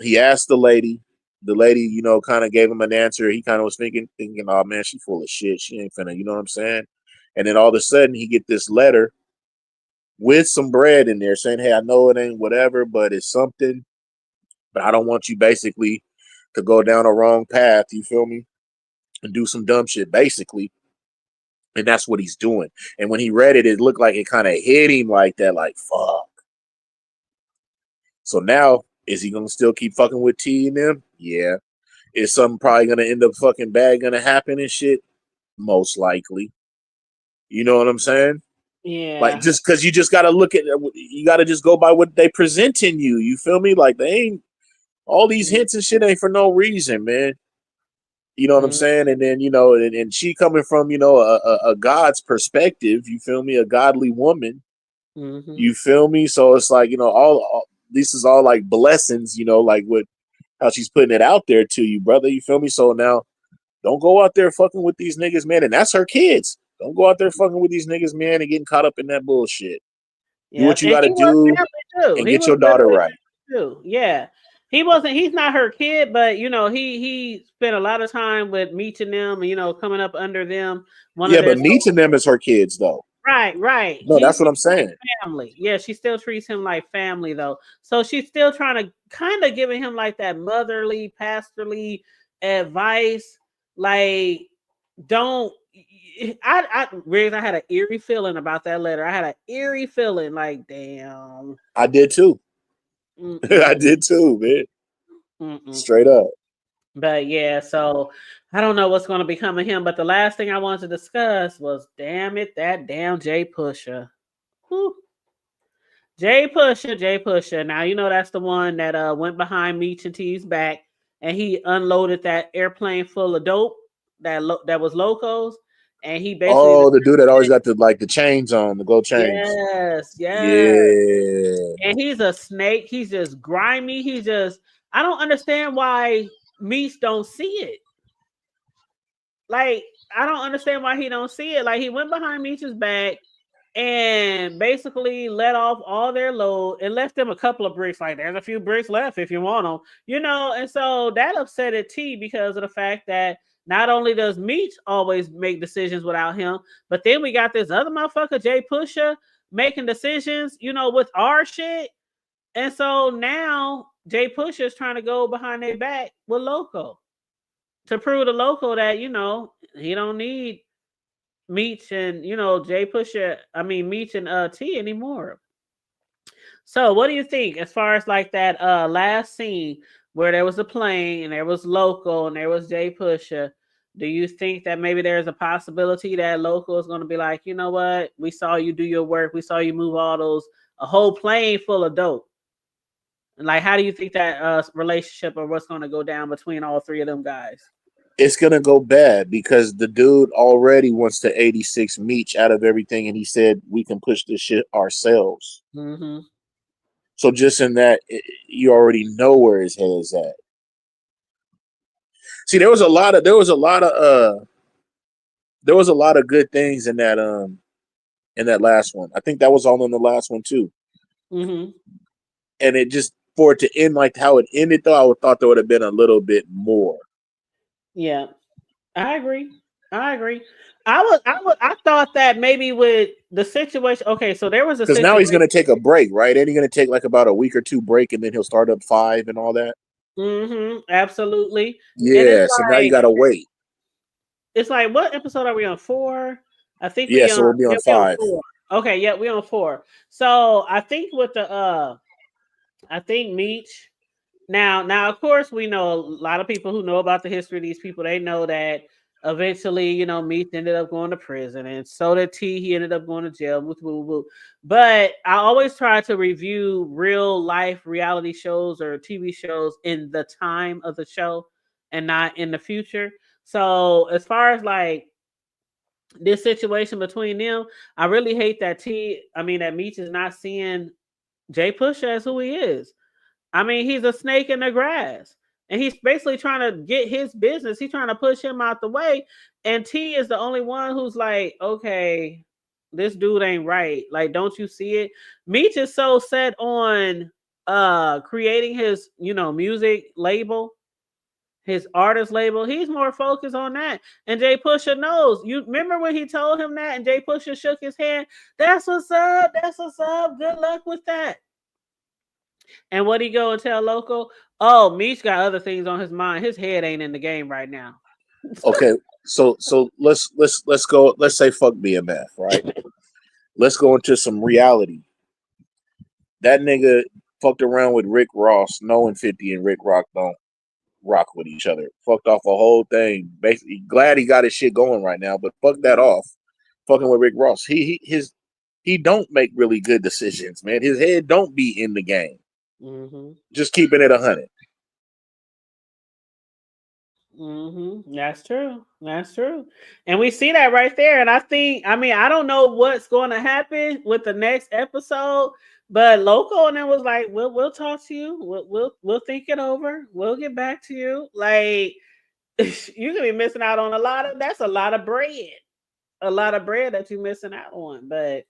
He asked the lady. The lady, kind of gave him an answer. He kind of was thinking, oh man, she full of shit. She ain't finna, you know what I'm saying? And then all of a sudden, he get this letter with some bread in there saying, "Hey, I know it ain't whatever, but it's something. But I don't want you basically to go down a wrong path. You feel me? And do some dumb shit, basically." And that's what he's doing. And when he read it, it looked like it kind of hit him like that, like fuck. So now, is he gonna still keep fucking with T and them? Yeah. Is something probably gonna end up fucking bad gonna happen and shit? Most likely. You know what I'm saying? Like, Yeah. just because you just gotta look at, you gotta just go by what they presenting you. You feel me? Like, they ain't, all these hints and shit ain't for no reason, man. You know what I'm Mm-hmm. saying? And then, and she coming from, a God's perspective, you feel me? A godly woman, Mm-hmm. you feel me? So it's like, all this is all like blessings, like what, how she's putting it out there to you, brother. You feel me? So now don't go out there fucking with these niggas, man. And that's her kids. Don't go out there fucking with these niggas, man, and getting caught up in that bullshit. Do Yep. what you And got to he was do family too. and He get was your daughter literally right. family too. Yeah. He's not her kid, but he spent a lot of time with meeting them and coming up under them. One of Yeah, their but meeting them is her kids, though. right. No, He that's what treats I'm saying. family. Yeah, she still treats him like family though. So she's still trying to kind of giving him like that motherly, pastorly advice. Like, don't Riggs, I had an eerie feeling about that letter. I had an eerie feeling like, damn. I did too. I Mm-mm, did too, man. mm-mm. Straight up. But yeah, so I don't know what's going to become of him. But the last thing I wanted to discuss was, damn it, that damn Jay Pusher. Whew. Jay Pusher. Now you know that's the one that went behind Meech and T's back, and he unloaded that airplane full of dope that was locos, and he basically Oh, the dude that always got the chains on, the gold chains. yes, Yeah. and he's a snake. He's just grimy. I don't understand why Meech don't see it. Like, I don't understand why he don't see it. Like, he went behind Meech's back and basically let off all their load and left them a couple of bricks. Like, there's a few bricks left if you want them. And so that upset T because of the fact that not only does Meech always make decisions without him, but then we got this other motherfucker, Jay Pusher, making decisions, with our shit. And so now Jay Pusha is trying to go behind their back with Loco to prove to Loco that, he don't need Meech and, Jay Pusha, Meech and T anymore. So what do you think as far as like that last scene where there was a plane and there was Loco and there was Jay Pusha? Do you think that maybe there's a possibility that Loco is going to be like, you know what? We saw you do your work. We saw you move a whole plane full of dope. Like, how do you think that relationship or what's going to go down between all three of them guys? It's gonna go bad because the dude already wants to 86 Meech out of everything, and he said we can push this shit ourselves. Mm-hmm. So just in that, you already know where his head's at. See, there was a lot of good things in that last one. I think that was all in the last one too. Mm-hmm. And it just for it to end like how it ended, though, I would thought there would have been a little bit more. Yeah, I agree. I thought that maybe with the situation. Okay, so there was a Because now he's situation. going to take a break, right? And he's going to take like about a week or two break, and then he'll start up 5 and all that. Mm-hmm. Absolutely. And Yeah. So now you like got to wait. it's like what episode are we on? 4? I think Yeah. So we'll be on we on 5. 4. Okay, yeah, we on 4. So I think with the I think Meech. Now, of course, we know a lot of people who know about the history of these people. They know that eventually, Meech ended up going to prison, and so did T. He ended up going to jail. Woo, woo, woo. But I always try to review real life reality shows or TV shows in the time of the show and not in the future. So, as far as like this situation between them, I really hate that that Meech is not seeing Jay Pusha as who he is. He's a snake in the grass. And he's basically trying to get his business. He's trying to push him out the way. And T is the only one who's like, okay, this dude ain't right. Like, don't you see it? Meech is so set on creating his, music label, his artist label. He's more focused on that. And Jay Pusha knows. You remember when he told him that and Jay Pusha shook his hand? That's what's up. That's what's up. Good luck with that. And what he go and tell Loco? Oh, Meech got other things on his mind. His head ain't in the game right now. Okay. So let's go. Let's say fuck BMF, right? Let's go into some reality. That nigga fucked around with Rick Ross, knowing 50 and Rick Rock don't rock with each other. Fucked off a whole thing. Basically, glad he got his shit going right now, but fuck that off. Fucking with Rick Ross. He don't make really good decisions, man. His head don't be in the game. Mm-hmm. Just keeping it 100. Mm-hmm. That's true. That's true. And we see that right there. And I don't know what's going to happen with the next episode, but Loco and then was like, we'll talk to you. We'll think it over. We'll get back to you. Like you're gonna be missing out on that's a lot of bread. A lot of bread that you're missing out on. But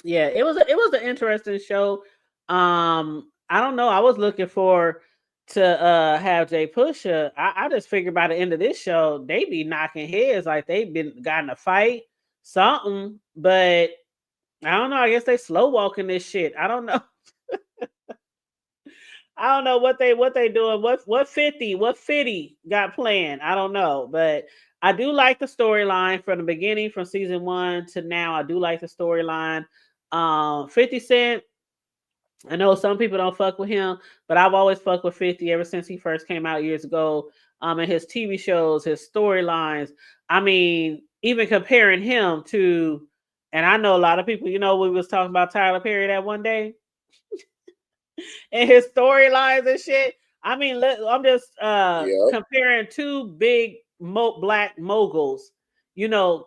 yeah, it was an interesting show. I don't know. I was looking for to have Jay Pusha. I just figured by the end of this show, they be knocking heads like they've been gotten a fight, something. But I don't know. I guess they slow walking this shit. I don't know. I don't know what they doing. What 50 got planned. I don't know, but I do like the storyline from the beginning, from season 1 to now. I do like the storyline. 50 Cent. I know some people don't fuck with him, but I've always fucked with 50 ever since he first came out years ago. And his TV shows, his storylines. Even comparing him to, and I know a lot of people. We was talking about Tyler Perry that one day and his storylines and shit. I'm just Yeah. comparing two big black moguls,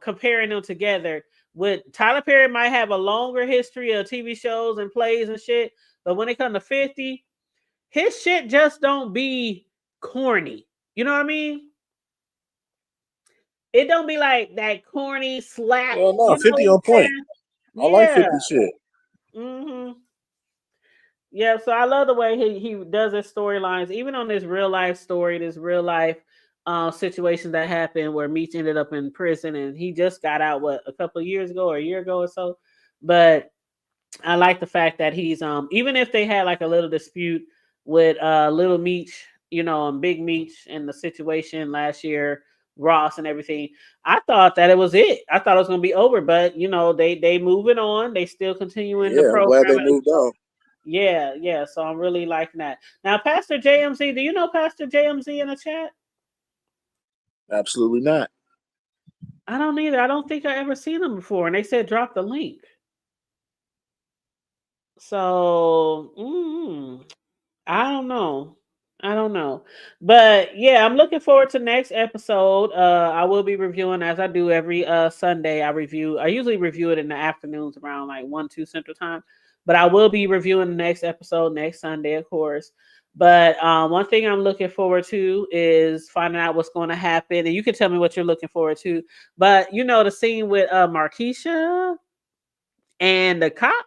comparing them together. With Tyler Perry might have a longer history of TV shows and plays and shit, but when it comes to 50, his shit just don't be corny. You know what I mean? It don't be like that corny slap. Well, no, You know 50 what on I'm point. I saying? like Yeah. 50 shit. Mm-hmm. Yeah, so I love the way he does his storylines, even on this real life story, this real life situation that happened where Meech ended up in prison and he just got out a couple of years ago or a year ago or so. But I like the fact that he's even if they had like a little dispute with Little Meech, and Big Meech and the situation last year, Ross and everything. I thought that it was it. I thought it was gonna be over, but they moving on. They still continuing the Yeah, I'm glad program. they moved on. Yeah, yeah. So I'm really liking that. Now, Pastor JMZ, do you know Pastor JMZ in the chat? Absolutely not. I don't either. I don't think I ever seen him before. And they said drop the link. So I don't know. I don't know. But yeah, I'm looking forward to next episode. I will be reviewing as I do every Sunday. I usually review it in the afternoons around like 1, 2 Central Time. But I will be reviewing the next episode next Sunday, of course. But one thing I'm looking forward to is finding out what's going to happen. And you can tell me what you're looking forward to. But the scene with Markeisha and the cop,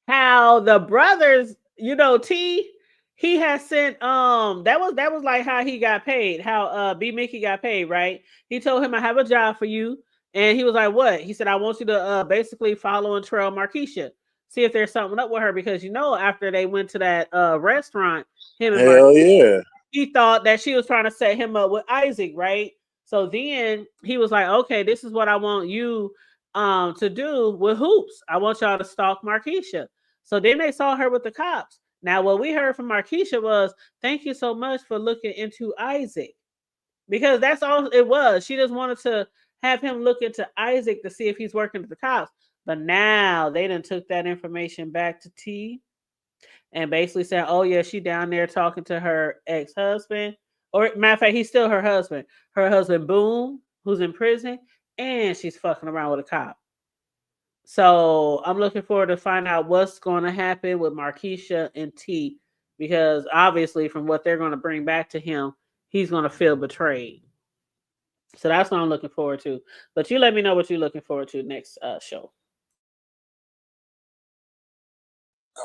how the brothers, T, he has sent that was like how he got paid, how B Mickey got paid, right? He told him, I have a job for you. And he was like, what? He said, I want you to basically follow and trail Markeisha. See if there's something up with her, because after they went to that restaurant, him and Hell Markeisha, yeah. he thought that she was trying to set him up with Isaac, right? So then he was like, okay, this is what I want you to do with Hoops. I want y'all to stalk Markeisha. So then they saw her with the cops. Now, what we heard from Markeisha was, thank you so much for looking into Isaac. Because that's all it was. She just wanted to have him look into Isaac to see if he's working with the cops. But now they done took that information back to T and basically said, oh, yeah, she down there talking to her ex-husband. Or, matter of fact, he's still her husband. Her husband, Boom, who's in prison. And she's fucking around with a cop. So I'm looking forward to find out what's going to happen with Markeisha and T, because obviously from what they're going to bring back to him, he's going to feel betrayed. So that's what I'm looking forward to. But you let me know what you're looking forward to next show.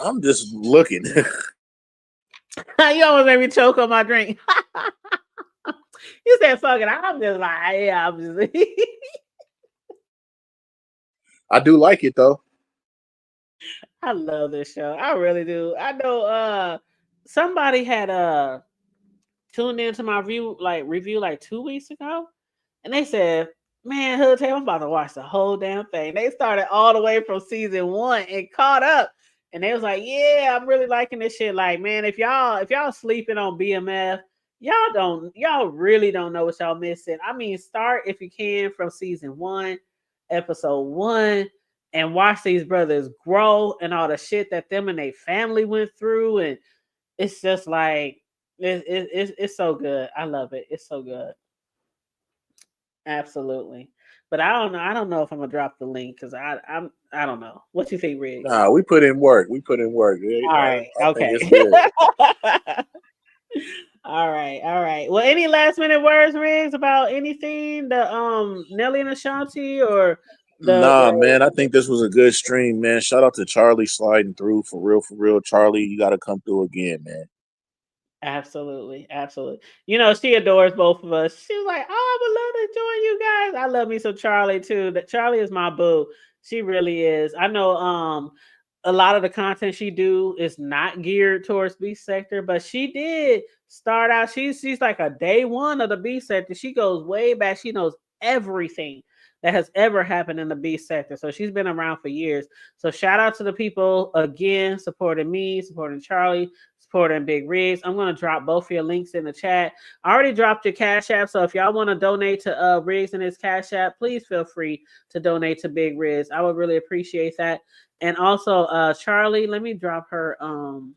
I'm just looking. You almost made me choke on my drink. You said fuck it. I'm just like, yeah, obviously. I do like it though. I love this show. I really do. I know somebody had tuned into my review like 2 weeks ago, and they said, "Man, Hood Tape, I'm about to watch the whole damn thing." They started all the way from season 1 and caught up, and they was like, "Yeah, I'm really liking this shit." Like, man, if y'all sleeping on BMF, y'all really don't know what y'all missing. I mean, start if you can from season 1, episode 1. And watch these brothers grow and all the shit that them and their family went through, and it's just like it's so good. I love it. It's so good. Absolutely. But I don't know. I don't know if I'm gonna drop the link because I don't know. What you think, Riggs? Nah, we put in work. We put in work. All right. I think Okay. it's good. All right. All right. Well, any last minute words, Riggs, about anything? The Nelly and Ashanti, or the Nah, man, I think this was a good stream, man. Shout out to Charlie sliding through for real, for real. Charlie, you got to come through again, man. Absolutely, absolutely. She adores both of us. She was like, "Oh, I would love to join you guys." I love me some Charlie too. That Charlie is my boo. She really is. I know a lot of the content she do is not geared towards B sector, but she did start out. She's like a day one of the B sector. She goes way back. She knows everything that has ever happened in the B sector. So she's been around for years. So shout out to the people again supporting me, supporting Charlie, supporting Big Rigs. I'm going to drop both of your links in the chat. I already dropped your Cash App, so if y'all want to donate to Rigs and his Cash App, please feel free to donate to Big Rigs. I would really appreciate that. And also, Charlie, let me drop her. I'm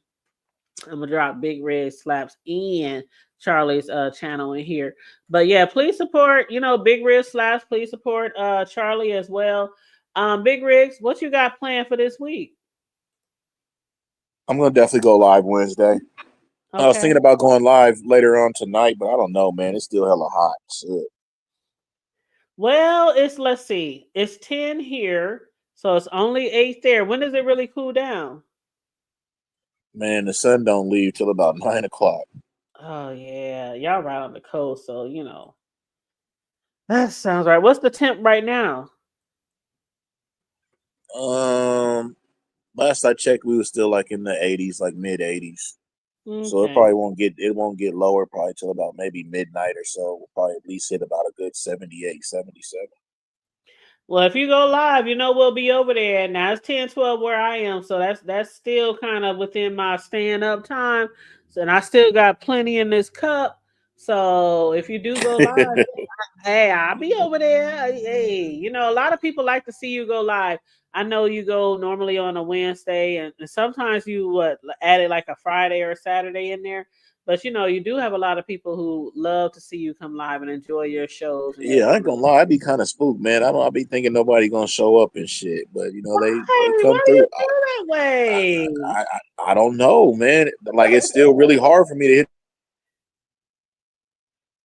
gonna drop Big Red Slaps and Charlie's channel in here. But yeah, please support, Big Red Slaps. Please support Charlie as well. Big Rigs, what you got planned for this week? I'm gonna definitely go live Wednesday. I was Okay. thinking about going live later on tonight, but I don't know, man. It's still hella hot. Shit. Well, let's see. It's 10 here, so it's only 8 there. When does it really cool down? Man, the sun don't leave till about 9 o'clock. Oh yeah, y'all right on the coast, so that sounds right. What's the temp right now? Last I checked, we were still like in the 80s, like mid 80s. So it Okay. probably won't get lower probably till about maybe midnight or so. We'll probably at least hit about a good 78, 77. Well, if you go live, we'll be over there. Now it's 10:12 where I am, so that's still kind of within my stand up time. So, and I still got plenty in this cup. So if you do go live, hey, I'll be over there. Hey, a lot of people like to see you go live. I know you go normally on a Wednesday, and sometimes you added like a Friday or a Saturday in there. But you do have a lot of people who love to see you come live and enjoy your shows and your Yeah, I ain't gonna comments. lie, I be kind of spooked, man. I be thinking nobody gonna show up and shit, but they Why? come Why do through. you feel that way? I don't know, man. Like it's still really hard for me to hit.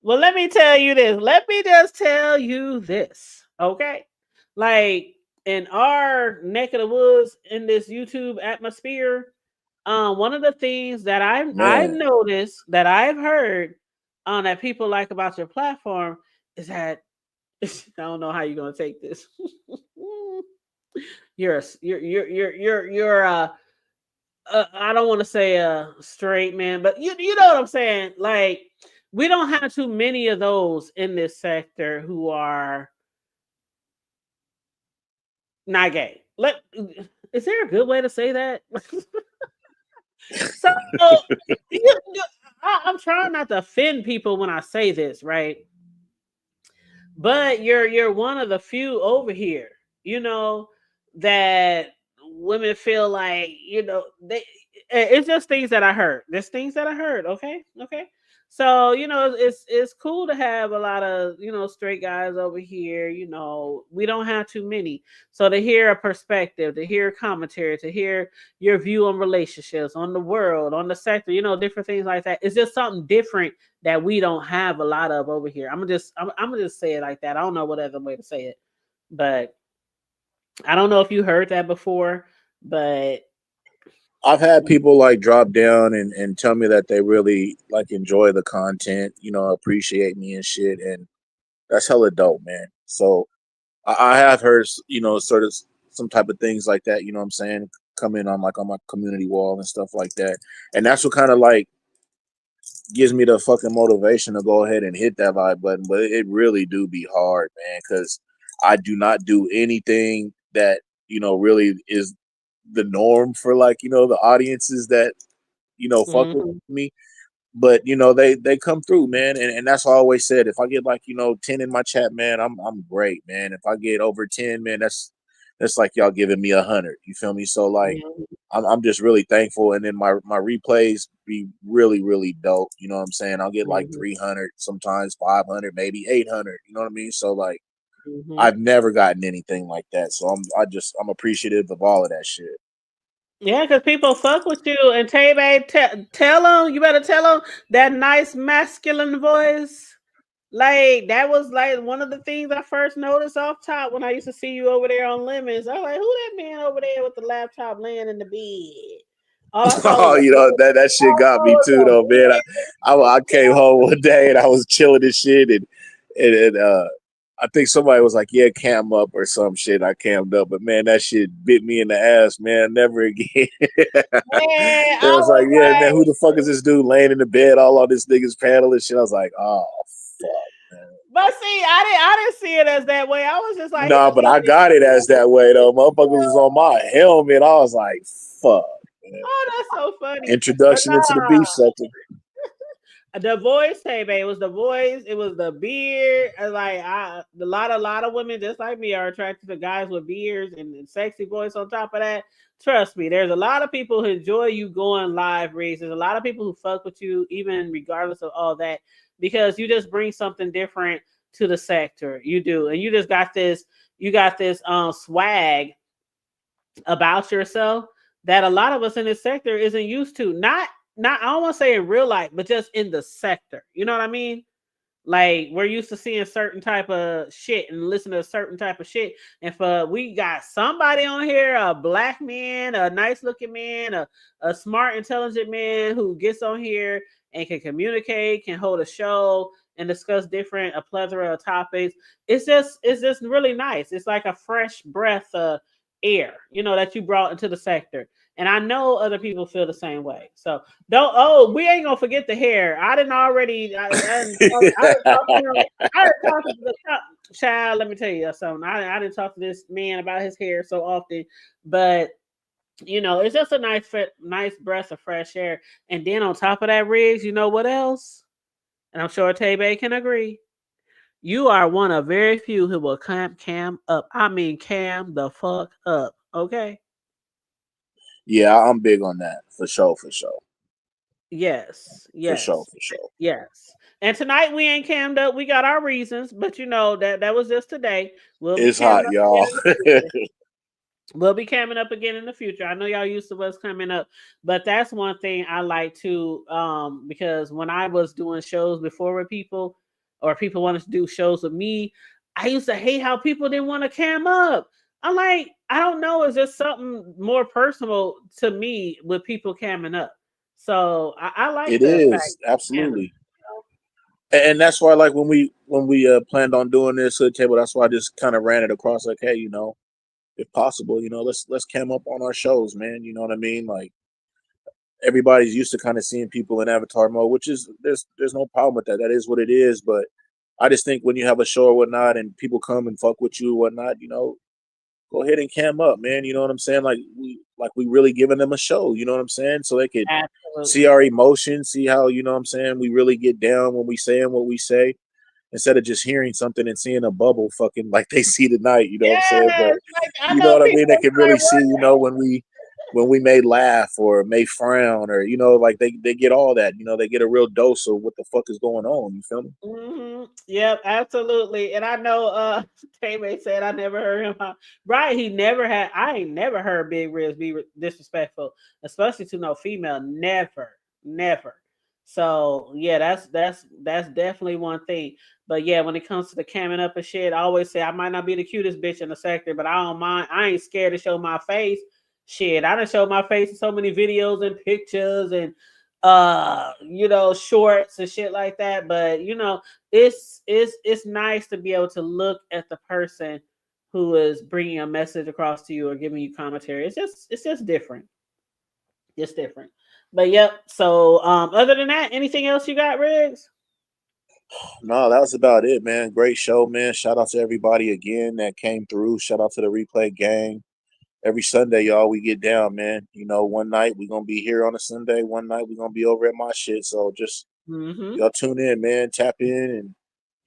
Well, let me tell you this. Let me just tell you this. Okay. Like in our neck of the woods in this YouTube atmosphere, one of the things that I've Man. noticed that I've heard that people like about your platform is that I don't know how you're gonna take this. You're I don't want to say a straight man, but you know what I'm saying. Like we don't have too many of those in this sector who are not gay. Is there a good way to say that? So I'm trying not to offend people when I say this, right? But you're one of the few over here, you know, that women feel like, it's just things that I heard. There's things that I heard, okay? Okay. So, it's cool to have a lot of, straight guys over here, we don't have too many. So to hear a perspective, to hear commentary, to hear your view on relationships, on the world, on the sector, different things like that. It's just something different that we don't have a lot of over here. I'm gonna just say it like that. I don't know what other way to say it, but I don't know if you heard that before. But I've had people like drop down and tell me that they really like enjoy the content, appreciate me and shit, and that's hella dope, man. So I have heard, sort of some type of things like that. You know what I'm saying? Come in on like on my community wall and stuff like that, and that's what kind of like gives me the fucking motivation to go ahead and hit that like button. But it really do be hard, man, because I do not do anything that really is the norm for like the audiences that fuck with mhm, me. But they come through, man, and that's what I always said. If I get like 10 in my chat, man, I'm great, man. If I get over 10, man, that's like y'all giving me 100. You feel me? So like mhm, I'm just really thankful, and then my replays be really really dope. You know what I'm saying? I'll get like mhm, 300, sometimes 500, maybe 800. You know what I mean? So like mhm. I've never gotten anything like that. So I'm appreciative of all of that shit. Yeah, because people fuck with you. And Tay Bay, tell them, you better tell them that nice masculine voice. Like, that was like one of the things I first noticed off top when I used to see you over there on Lemons. I was like, who that man over there with the laptop laying in the bed? All I saw was Oh, that shit got me too, though, man. I came home one day and I was chilling and shit, and I think somebody was like, "Yeah, cam up" or some shit. I cammed up, but man, that shit bit me in the ass, man. Never again. man, It I was like, was "Yeah, man, who like, the fuck is this dude laying in the bed? All on this nigga's panel and shit." I was like, "Oh fuck, man." but see, I didn't see it as that way. I was just like, he Nah, was but I probably got it as that way though. Motherfuckers was on my helmet. I was like, "Fuck." Man. oh, that's so funny. But Introduction into the beef sector. the voice, hey babe, it was the voice, it was the beard. A lot of women just like me are attracted to guys with beards and sexy voice on top of that. Trust me, there's a lot of people who enjoy you going live, Reese. There's a lot of people who fuck with you, even regardless of all that, because you just bring something different to the sector. You do, and you got this swag about yourself that a lot of us in this sector isn't used to. Not I don't want to say in real life, but just in the sector. You know what I mean? Like we're used to seeing certain type of shit and listening to a certain type of shit. And for we got somebody on here, a black man, a nice looking man, a smart, intelligent man who gets on here and can communicate, can hold a show and discuss a plethora of topics. It's just really nice. It's like a fresh breath air, that you brought into the sector. And I know other people feel the same way. So don't. Oh, we ain't gonna forget the hair. I didn't already. I didn't talk to him. I didn't talk to the child. Let me tell you something. I didn't talk to this man about his hair so often, but it's just a nice breath of fresh air. And then on top of that, Riggs, you know what else? And I'm sure Tay can agree. You are one of very few who will cam up. I mean, cam the fuck up. Okay. Yeah, I'm big on that for sure, for sure, Yes. for sure, Yes. for sure. Yes. And tonight we ain't cammed up. We got our reasons, but that was just today. We'll be It's camming hot, up again y'all. in the future. We'll be coming up again in the future. I know y'all used to us coming up, but that's one thing I like to because when I was doing shows before with people or people wanted to do shows with me, I used to hate how people didn't want to cam up. I'm like, I don't know, it's just something more personal to me with people camming up. So I like It the fact is of camming. absolutely, and that's why, like when we planned on doing this hood table, that's why I just kind of ran it across. Like, hey, if possible, let's cam up on our shows, man. You know what I mean? Like everybody's used to kind of seeing people in avatar mode, which is there's no problem with that. That is what it is. But I just think when you have a show or whatnot, and people come and fuck with you or whatnot, go ahead and cam up, man. You know what I'm saying? Like we really giving them a show. You know what I'm saying? So they could see Absolutely. our emotion, see how what I'm saying we really get down when we saying what we say, instead of just hearing something and seeing a bubble fucking like they see tonight. You know what I'm saying? But Yes, like I you know know what I people mean? They can really like see, when we may laugh or may frown, or like they get all that. They get a real dose of what the fuck is going on. You feel me? Yep, absolutely. And I know Tay said I never heard him right. He never had I ain't never heard Big Ribs be disrespectful, especially to no female. Never. Never. So yeah, that's definitely one thing. But yeah, when it comes to the camming up and shit, I always say I might not be the cutest bitch in the sector, but I don't mind. I ain't scared to show my face. Shit, I done showed my face in so many videos and pictures and shorts and shit like that. But it's nice to be able to look at the person who is bringing a message across to you or giving you commentary. It's just different. It's different. But yep. So other than that, anything else you got, Riggs? No, that was about it, man. Great show, man. Shout out to everybody again that came through. Shout out to the replay gang. Every Sunday, y'all, we get down, man. One night we gonna be here on a Sunday. One night we gonna be over at my shit. So just Mm-hmm. y'all tune in, man. Tap in, and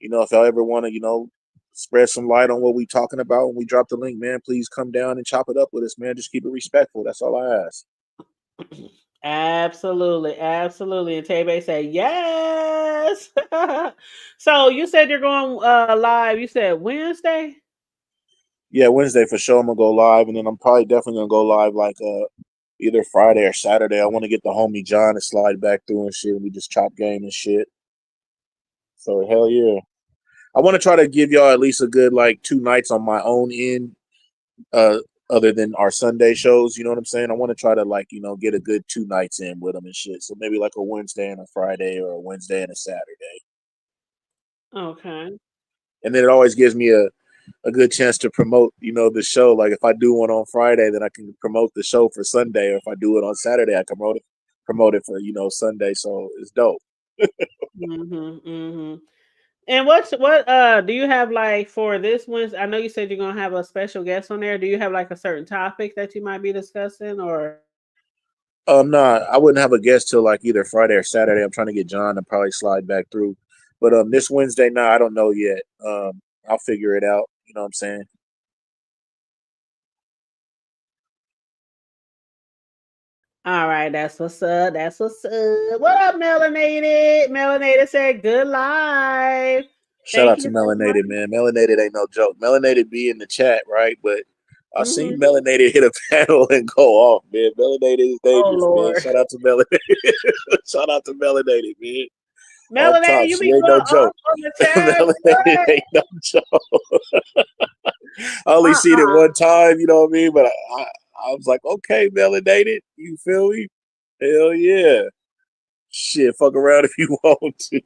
if y'all ever want to, spread some light on what we talking about when we drop the link, man, please come down and chop it up with us, man. Just keep it respectful. That's all I ask. Absolutely, absolutely. And Tebe said yes. So you said you're going live. You said Wednesday. Yeah, Wednesday for sure. I'm gonna go live, and then I'm probably definitely gonna go live like either Friday or Saturday. I want to get the homie John to slide back through and shit, and we just chop game and shit. So hell yeah. I want to try to give y'all at least a good like 2 nights on my own end, uh, other than our Sunday shows. You know what I'm saying? I want to try to like get a good 2 nights in with them and shit. So maybe like a Wednesday and a Friday, or a Wednesday and a Saturday. Okay. And then it always gives me a good chance to promote the show. Like if I do one on Friday, then I can promote the show for Sunday, or if I do it on Saturday, I can promote it for Sunday. So it's dope. Mm-hmm. Mm-hmm. And what do you have like for this Wednesday? I know you said you're gonna have a special guest on there. Do you have like a certain topic that you might be discussing or Nah, I wouldn't have a guest till like either Friday or Saturday. I'm trying to get John to probably slide back through. But this Wednesday, nah, I don't know yet. I'll figure it out. You know what I'm saying? all right, that's what's up. That's what's up. What up, Melanated? Melanated said good live. Shout Thank out to you so much. Melanated, man. Melanated ain't no joke. Melanated be in the chat, right? But I seen Hmm. Melanated hit a panel and go off, man. Melanated is Oh dangerous, man. Lord. Shout out to Melanated. Shout out to Melanated, man. Off top, Melanated, you she be ain't no going joke. off on the chat. Melanated What? ain't no joke. I only seen it Uh-uh. one time, you know what I mean? But I was like, okay, Melanated, you feel me? Hell yeah. Shit, fuck around if you want to.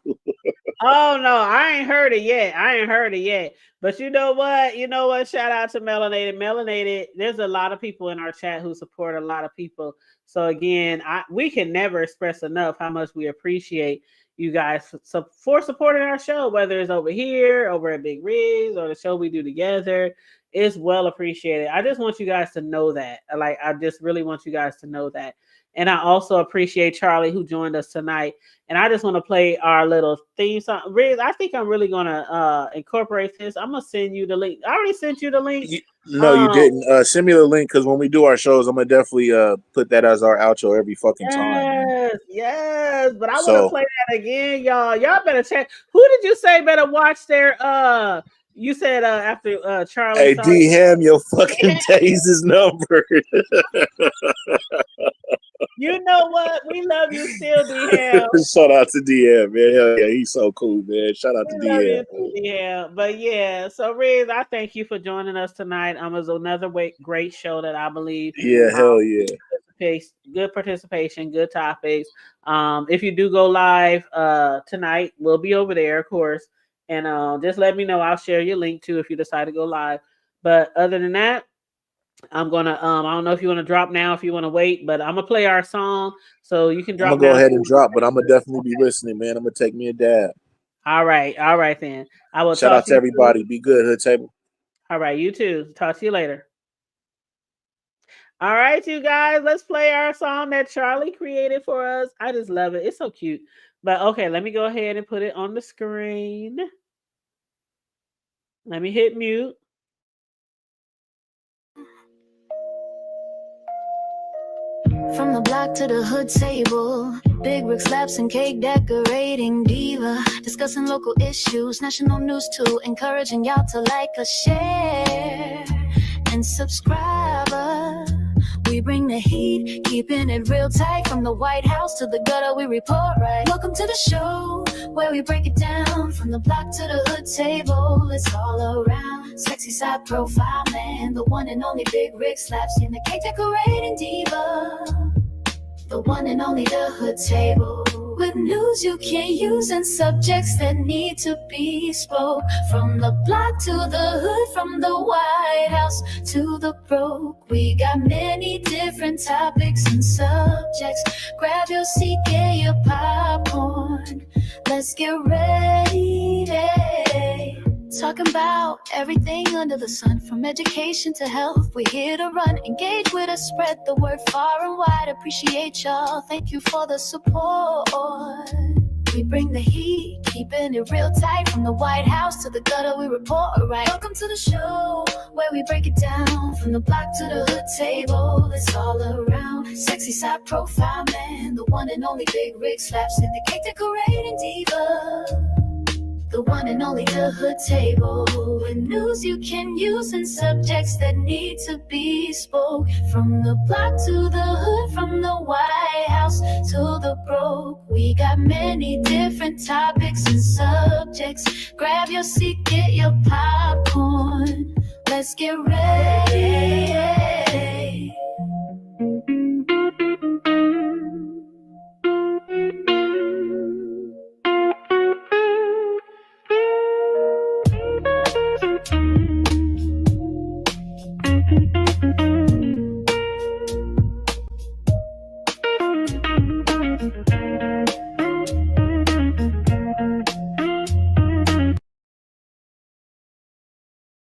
Oh no, I ain't heard it yet. But you know what? Shout out to Melanated. Melanated, there's a lot of people in our chat who support a lot of people. So again, we can never express enough how much we appreciate you guys for supporting our show, whether it's over here, over at Big Rigs, or the show we do together. It's well appreciated. I just want you guys to know that. I just really want you guys to know that. And I also appreciate Charlie, who joined us tonight. And I just want to play our little theme song. Riz, I think I'm really going to incorporate this. I'm going to send you the link. I already sent you the link. No, you didn't. Send me the link, because when we do our shows, I'm going to definitely put that as our outro every fucking time. Yes. But I want to play that again, y'all. Y'all better check. Who did you say better watch their... You said after Charlie. Hey, D-Ham, your fucking days is numbered. You know what? We love you still, D-Ham. Shout out to D-Ham, man. Hell yeah, he's so cool, man. Shout out to D-Ham. Yeah, but yeah. So, Riz, I thank you for joining us tonight. It was another great show that I believe. Yeah, hell yeah. Good participation, good topics. If you do go live tonight, we'll be over there, of course. And just let me know. I'll share your link too if you decide to go live. But other than that, I'm gonna I don't know if you want to drop now, if you want to wait, but I'm gonna play our song so you can drop. I'm gonna go ahead and drop, but I'm gonna definitely be listening, man. I'm gonna take me a dab. All right then. I will shout out to everybody. Be good, Hood Table. All right, you too. Talk to you later. All right, you guys, let's play our song that Charlie created for us. I just love it. It's so cute. But okay, let me go ahead and put it on the screen. Let me hit mute. From the block to the hood table, big rig slaps and cake decorating diva, discussing local issues, national news too, encouraging y'all to like us, share, and subscribe. We bring the heat, keeping it real tight. From the White House to the gutter, we report right. Welcome to the show, where we break it down. From the block to the hood table, it's all around. Sexy side profile man, the one and only big rig slaps in the cake decorating diva, the one and only the hood table. With news you can't use and subjects that need to be spoke. From the block to the hood, from the White House to the broke, we got many different topics and subjects. Grab your seat, get your popcorn, let's get ready. Talking about everything under the sun, from education to health, we're here to run. Engage with us, spread the word far and wide. Appreciate y'all, thank you for the support. We bring the heat, keeping it real tight. From the White House to the gutter, we report right. Welcome to the show, where we break it down. From the block to the hood table, it's all around. Sexy side profile man, the one and only big rig slaps in the cake decorating diva, the one and only the hood table. With news you can use and subjects that need to be spoke. From the block to the hood, from the White House to the broke, we got many different topics and subjects. Grab your seat, get your popcorn, let's get ready.